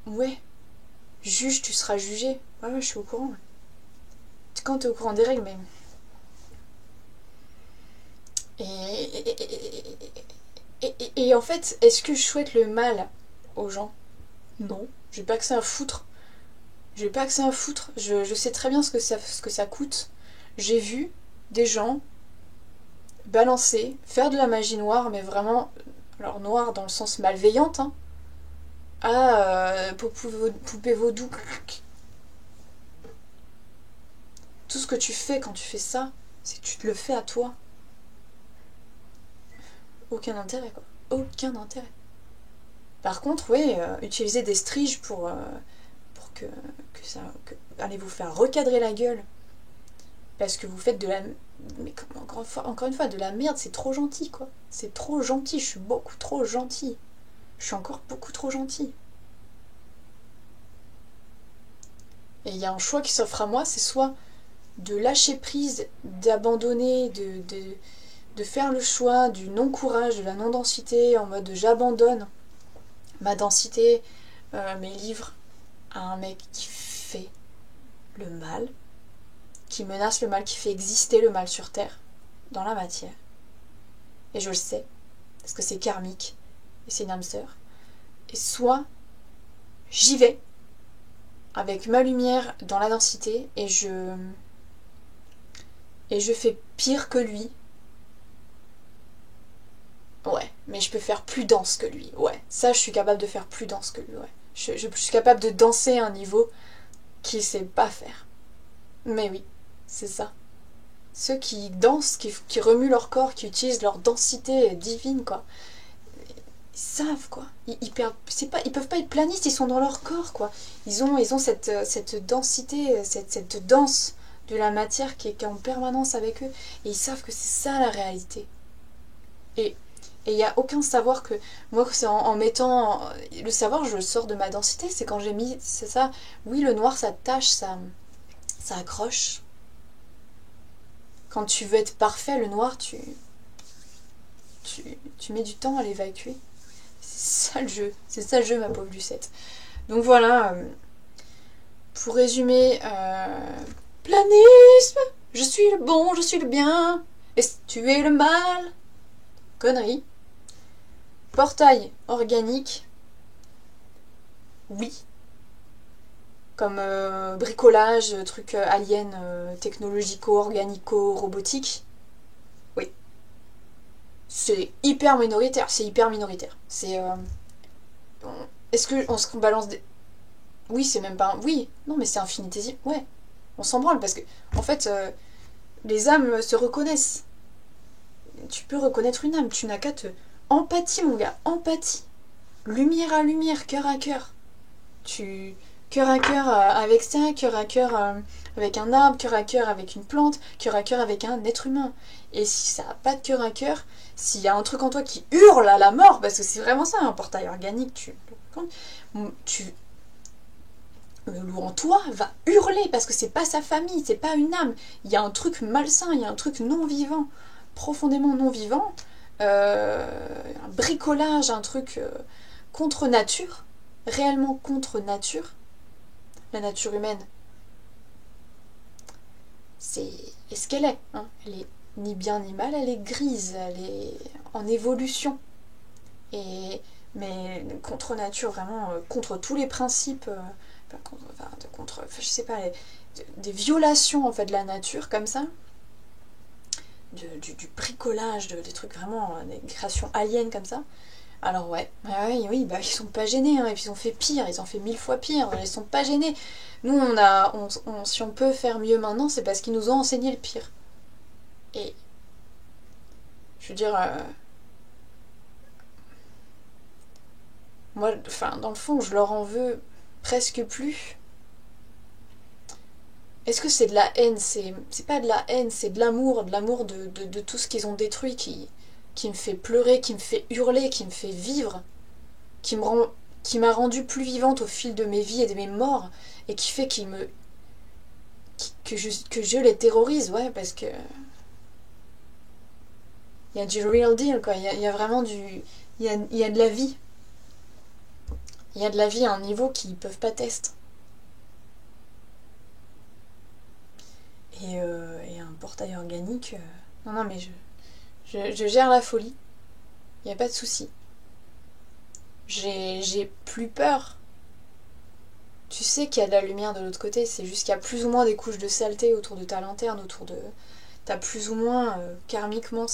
Ouais. Juge, tu seras jugé. Ouais, je suis au courant. Quand t'es au courant des règles, mais. Et en fait, est-ce que je souhaite le mal aux gens? Non, j'ai pas que ça à foutre. J'ai pas que ça à foutre. Je sais très bien ce que ça coûte. J'ai vu des gens balancer, faire de la magie noire, mais vraiment, alors noire dans le sens malveillante, hein, poupée vaudou. Tout ce que tu fais quand tu fais ça, c'est que tu te le fais à toi. Aucun intérêt, quoi. Aucun intérêt. Par contre, oui, utiliser des striges pour allez vous faire recadrer la gueule parce que vous faites de la. Mais encore une fois, de la merde, c'est trop gentil, quoi. C'est trop gentil, je suis beaucoup trop gentil. Je suis encore beaucoup trop gentil. Et il y a un choix qui s'offre à moi, c'est soit de lâcher prise, d'abandonner, de faire le choix du non-courage, de la non-densité, en mode j'abandonne ma densité, mes livres, à un mec qui fait le mal, qui menace le mal, qui fait exister le mal sur Terre, dans la matière. Et je le sais, parce que c'est karmique, et c'est une âme sœur. Et soit j'y vais, avec ma lumière dans la densité, et je fais pire que lui. Ouais, mais je peux faire plus dense que lui. Ouais, ça, je suis capable de faire plus dense que lui. Ouais, je suis capable de danser à un niveau qu'il sait pas faire. Mais oui, c'est ça. Ceux qui dansent, qui remuent leur corps, qui utilisent leur densité divine, quoi. Ils savent, quoi. Ils peuvent pas être planistes, ils sont dans leur corps, quoi. Ils ont cette densité, cette danse de la matière qui est en permanence avec eux. Et ils savent que c'est ça la réalité. Et il n'y a aucun savoir que. Moi, c'est en mettant. Le savoir, je le sors de ma densité. C'est quand j'ai mis. C'est ça. Oui, le noir, ça tâche, ça accroche. Quand tu veux être parfait, le noir, tu mets du temps à l'évacuer. C'est ça le jeu. C'est ça le jeu, ma pauvre Lucette. Donc voilà. Pour résumer. Planisme. Je suis le bon, je suis le bien. Et tu es le mal. Connerie. Portail organique, oui. Comme bricolage, truc alien, technologico-organico-robotique, oui. C'est hyper minoritaire, c'est hyper minoritaire. C'est. Est-ce qu'on balance des. Oui, c'est même pas un. Oui, non, mais c'est infinitésimal. Ouais, on s'en branle parce que, en fait, les âmes se reconnaissent. Tu peux reconnaître une âme, tu n'as qu'à te. Empathie, mon gars, empathie. Lumière à lumière, cœur à cœur. Tu cœur à cœur avec ça, cœur à cœur avec un arbre, cœur à cœur avec une plante, cœur à cœur avec un être humain. Et si ça n'a pas de cœur à cœur, s'il y a un truc en toi qui hurle à la mort, parce que c'est vraiment ça, un portail organique, le loup en toi va hurler parce que c'est pas sa famille, c'est pas une âme. Il y a un truc malsain, il y a un truc non vivant, profondément non vivant, un bricolage, un truc contre nature, réellement contre nature. La nature humaine, c'est ce qu'elle est. Hein. Elle est ni bien ni mal, elle est grise, elle est en évolution. Mais contre nature, vraiment, contre tous les principes, je sais pas, des violations en fait de la nature comme ça, du bricolage, des trucs vraiment, des créations aliens comme ça. Alors ouais, oui, bah ils sont pas gênés, hein, et puis ils ont fait pire, ils ont fait 1000 fois pire, ils sont pas gênés. Nous si on peut faire mieux maintenant, c'est parce qu'ils nous ont enseigné le pire. Et je veux dire, moi, enfin dans le fond, je leur en veux presque plus. Est-ce que c'est de la haine? C'est pas de la haine, c'est de l'amour de tout ce qu'ils ont détruit qui me fait pleurer, qui me fait hurler, qui me fait vivre, qui m'a rendue plus vivante au fil de mes vies et de mes morts, et qui fait que je les terrorise, ouais, parce que il y a du real deal, quoi. Il y a vraiment il y a de la vie. Il y a de la vie à un niveau qu'ils peuvent pas tester. Et un portail organique. Non, mais je gère la folie. Il n'y a pas de souci. J'ai plus peur. Tu sais qu'il y a de la lumière de l'autre côté, c'est juste qu'il y a plus ou moins des couches de saleté autour de ta lanterne, autour de... T'as plus ou moins karmiquement,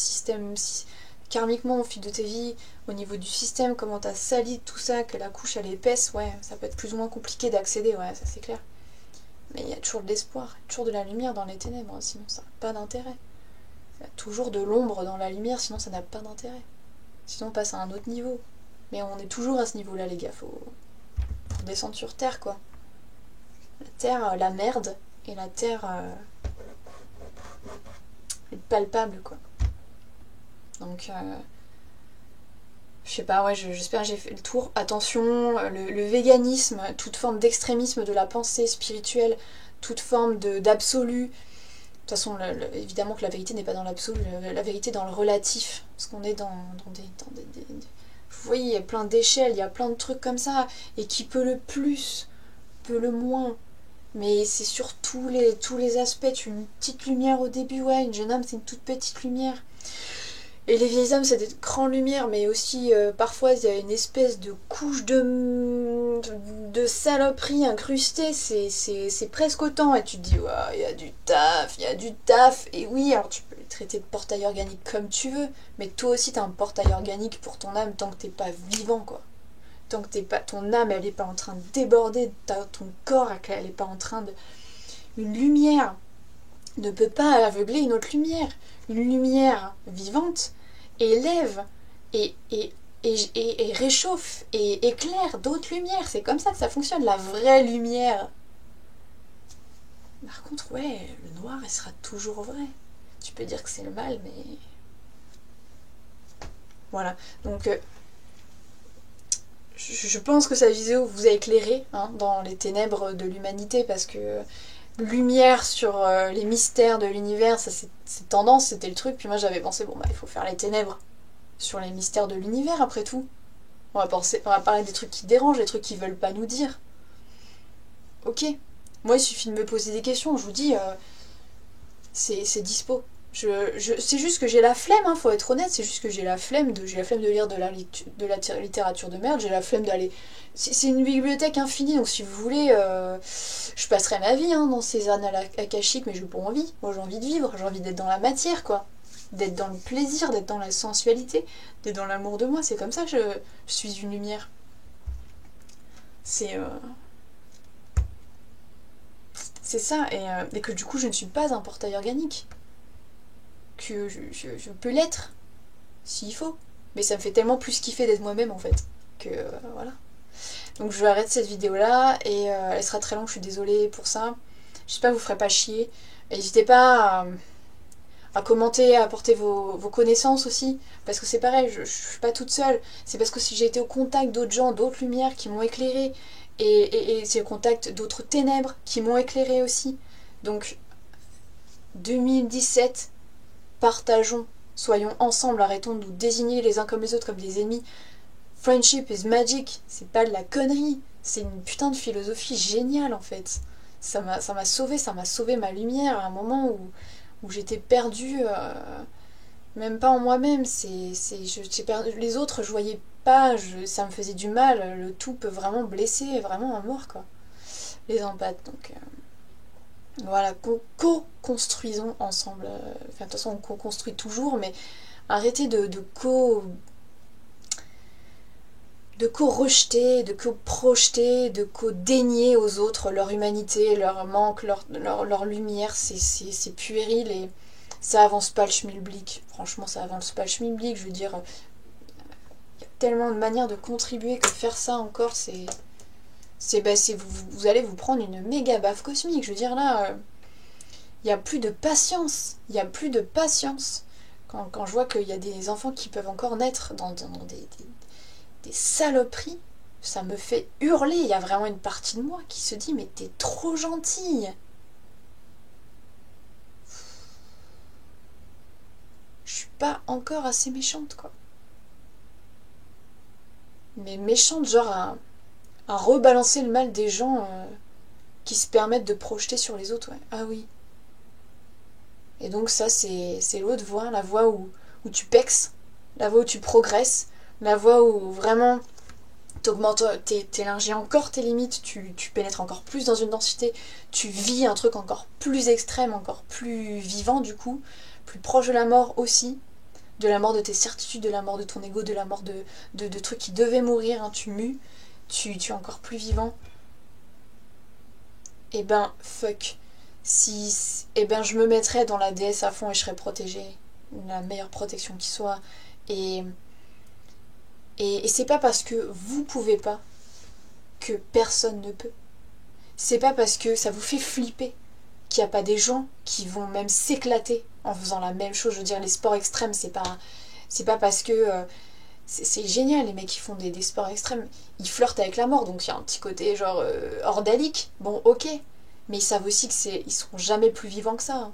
karmiquement au fil de tes vies, au niveau du système, comment t'as sali tout ça, que la couche elle est épaisse, ouais, ça peut être plus ou moins compliqué d'accéder, ouais, ça c'est clair. Mais il y a toujours de l'espoir, toujours de la lumière dans les ténèbres, sinon ça n'a pas d'intérêt. Il y a toujours de l'ombre dans la lumière, sinon ça n'a pas d'intérêt. Sinon on passe à un autre niveau. Mais on est toujours à ce niveau-là, les gars, faut descendre sur Terre, quoi. La Terre, la merde, et la Terre est palpable, quoi. Donc, je sais pas, ouais, j'espère que j'ai fait le tour. Attention, le véganisme, toute forme d'extrémisme de la pensée spirituelle, toute forme d'absolu. De toute façon, évidemment que la vérité n'est pas dans l'absolu, la vérité est dans le relatif. Parce qu'on est dans des vous voyez, il y a plein d'échelles, il y a plein de trucs comme ça. Et qui peut le plus, peut le moins. Mais c'est sur tous les aspects. Tu as une petite lumière au début, ouais, une jeune âme, c'est une toute petite lumière. Et les vieilles âmes, c'est des grandes lumières, mais aussi parfois il y a une espèce de couche de saloperie incrustée, c'est presque autant. Et tu te dis, il y a du taf, il y a du taf. Et oui, alors tu peux les traiter de portail organique comme tu veux, mais toi aussi t'as un portail organique pour ton âme tant que t'es pas vivant, quoi. Tant que ton âme, elle est pas en train de déborder, ton corps, elle est pas en train de... Une lumière ne peut pas aveugler une autre lumière. Une lumière vivante élève et réchauffe et éclaire d'autres lumières. C'est comme ça que ça fonctionne, la vraie lumière. Par contre, ouais, le noir, il sera toujours vrai. Tu peux dire que c'est le mal, mais... Voilà. Donc, je pense que cette vidéo vous a éclairé dans les ténèbres de l'humanité, parce que lumière sur les mystères de l'univers, ça c'est tendance, c'était le truc. Puis moi j'avais pensé, bon bah il faut faire les ténèbres sur les mystères de l'univers après tout. On va parler des trucs qui dérangent, des trucs qu'ils veulent pas nous dire. Ok. Moi il suffit de me poser des questions, je vous dis, c'est dispo. C'est juste que j'ai la flemme, faut être honnête, c'est juste que j'ai la flemme de lire de la littérature de merde, j'ai la flemme d'aller... C'est une bibliothèque infinie, donc si vous voulez, je passerai ma vie dans ces annales akashiques, mais j'ai pas envie. Moi j'ai envie de vivre, j'ai envie d'être dans la matière, quoi. D'être dans le plaisir, d'être dans la sensualité, d'être dans l'amour de moi, c'est comme ça que je suis une lumière. C'est ça, et que du coup je ne suis pas un portail organique. Que je peux l'être, s'il faut. Mais ça me fait tellement plus kiffer d'être moi-même, en fait, que voilà. Donc je vais arrêter cette vidéo-là, et elle sera très longue, je suis désolée pour ça. J'espère que vous ne ferez pas chier. N'hésitez pas à commenter, à apporter vos connaissances aussi, parce que c'est pareil, je suis pas toute seule. C'est parce que si j'ai été au contact d'autres gens, d'autres lumières qui m'ont éclairée, et c'est au contact d'autres ténèbres qui m'ont éclairée aussi. Donc 2017, partageons, soyons ensemble, arrêtons de nous désigner les uns comme les autres comme des ennemis. Friendship is magic, c'est pas de la connerie, c'est une putain de philosophie géniale en fait. Ça m'a sauvé ma lumière à un moment où j'étais perdue, même pas en moi-même. J'ai perdu les autres, je voyais pas, ça me faisait du mal. Le tout peut vraiment blesser, vraiment à mort, quoi. Les empathes, donc... Voilà, co-construisons ensemble. Enfin, de toute façon, on co-construit toujours, mais arrêtez de co-rejeter, de co-projeter, de co-dénier aux autres leur humanité, leur manque, leur lumière. C'est puéril et ça avance pas le schmilblick. Franchement, ça avance pas le schmilblick. Je veux dire, il y a tellement de manières de contribuer que faire ça encore, vous allez vous prendre une méga baffe cosmique. Je veux dire, là, il n'y a plus de patience. Il n'y a plus de patience. Quand je vois qu'il y a des enfants qui peuvent encore naître dans des saloperies, ça me fait hurler. Il y a vraiment une partie de moi qui se dit, mais t'es trop gentille. Je suis pas encore assez méchante, quoi. Mais méchante, genre à rebalancer le mal des gens qui se permettent de projeter sur les autres, ouais. Ah oui. Et donc ça, c'est l'autre voie, la voie où tu pexes, la voie où tu progresses, la voie où vraiment t'élargis encore tes limites, tu pénètres encore plus dans une densité, tu vis un truc encore plus extrême, encore plus vivant du coup, plus proche de la mort aussi, de la mort de tes certitudes, de la mort de ton ego, de la mort de trucs qui devaient mourir, hein, tu mues, tu es encore plus vivant. Et ben fuck. Et ben je me mettrais dans la déesse à fond et je serais protégée. La meilleure protection qui soit. Et, et c'est pas parce que vous pouvez pas que personne ne peut. C'est pas parce que ça vous fait flipper qu'il n'y a pas des gens qui vont même s'éclater en faisant la même chose. Je veux dire, les sports extrêmes, c'est pas parce que c'est génial, les mecs qui font des sports extrêmes, ils flirtent avec la mort, donc il y a un petit côté genre ordalique. Bon, ok, mais ils savent aussi ils seront jamais plus vivants que ça, hein.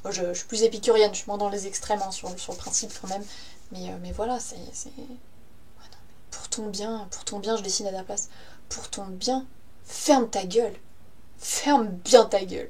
Moi, je suis plus épicurienne, je suis moins dans les extrêmes, hein, sur le principe quand même, mais voilà, c'est... Ouais, non, pour ton bien, je dessine à ta place. Pour ton bien, ferme ta gueule. Ferme bien ta gueule.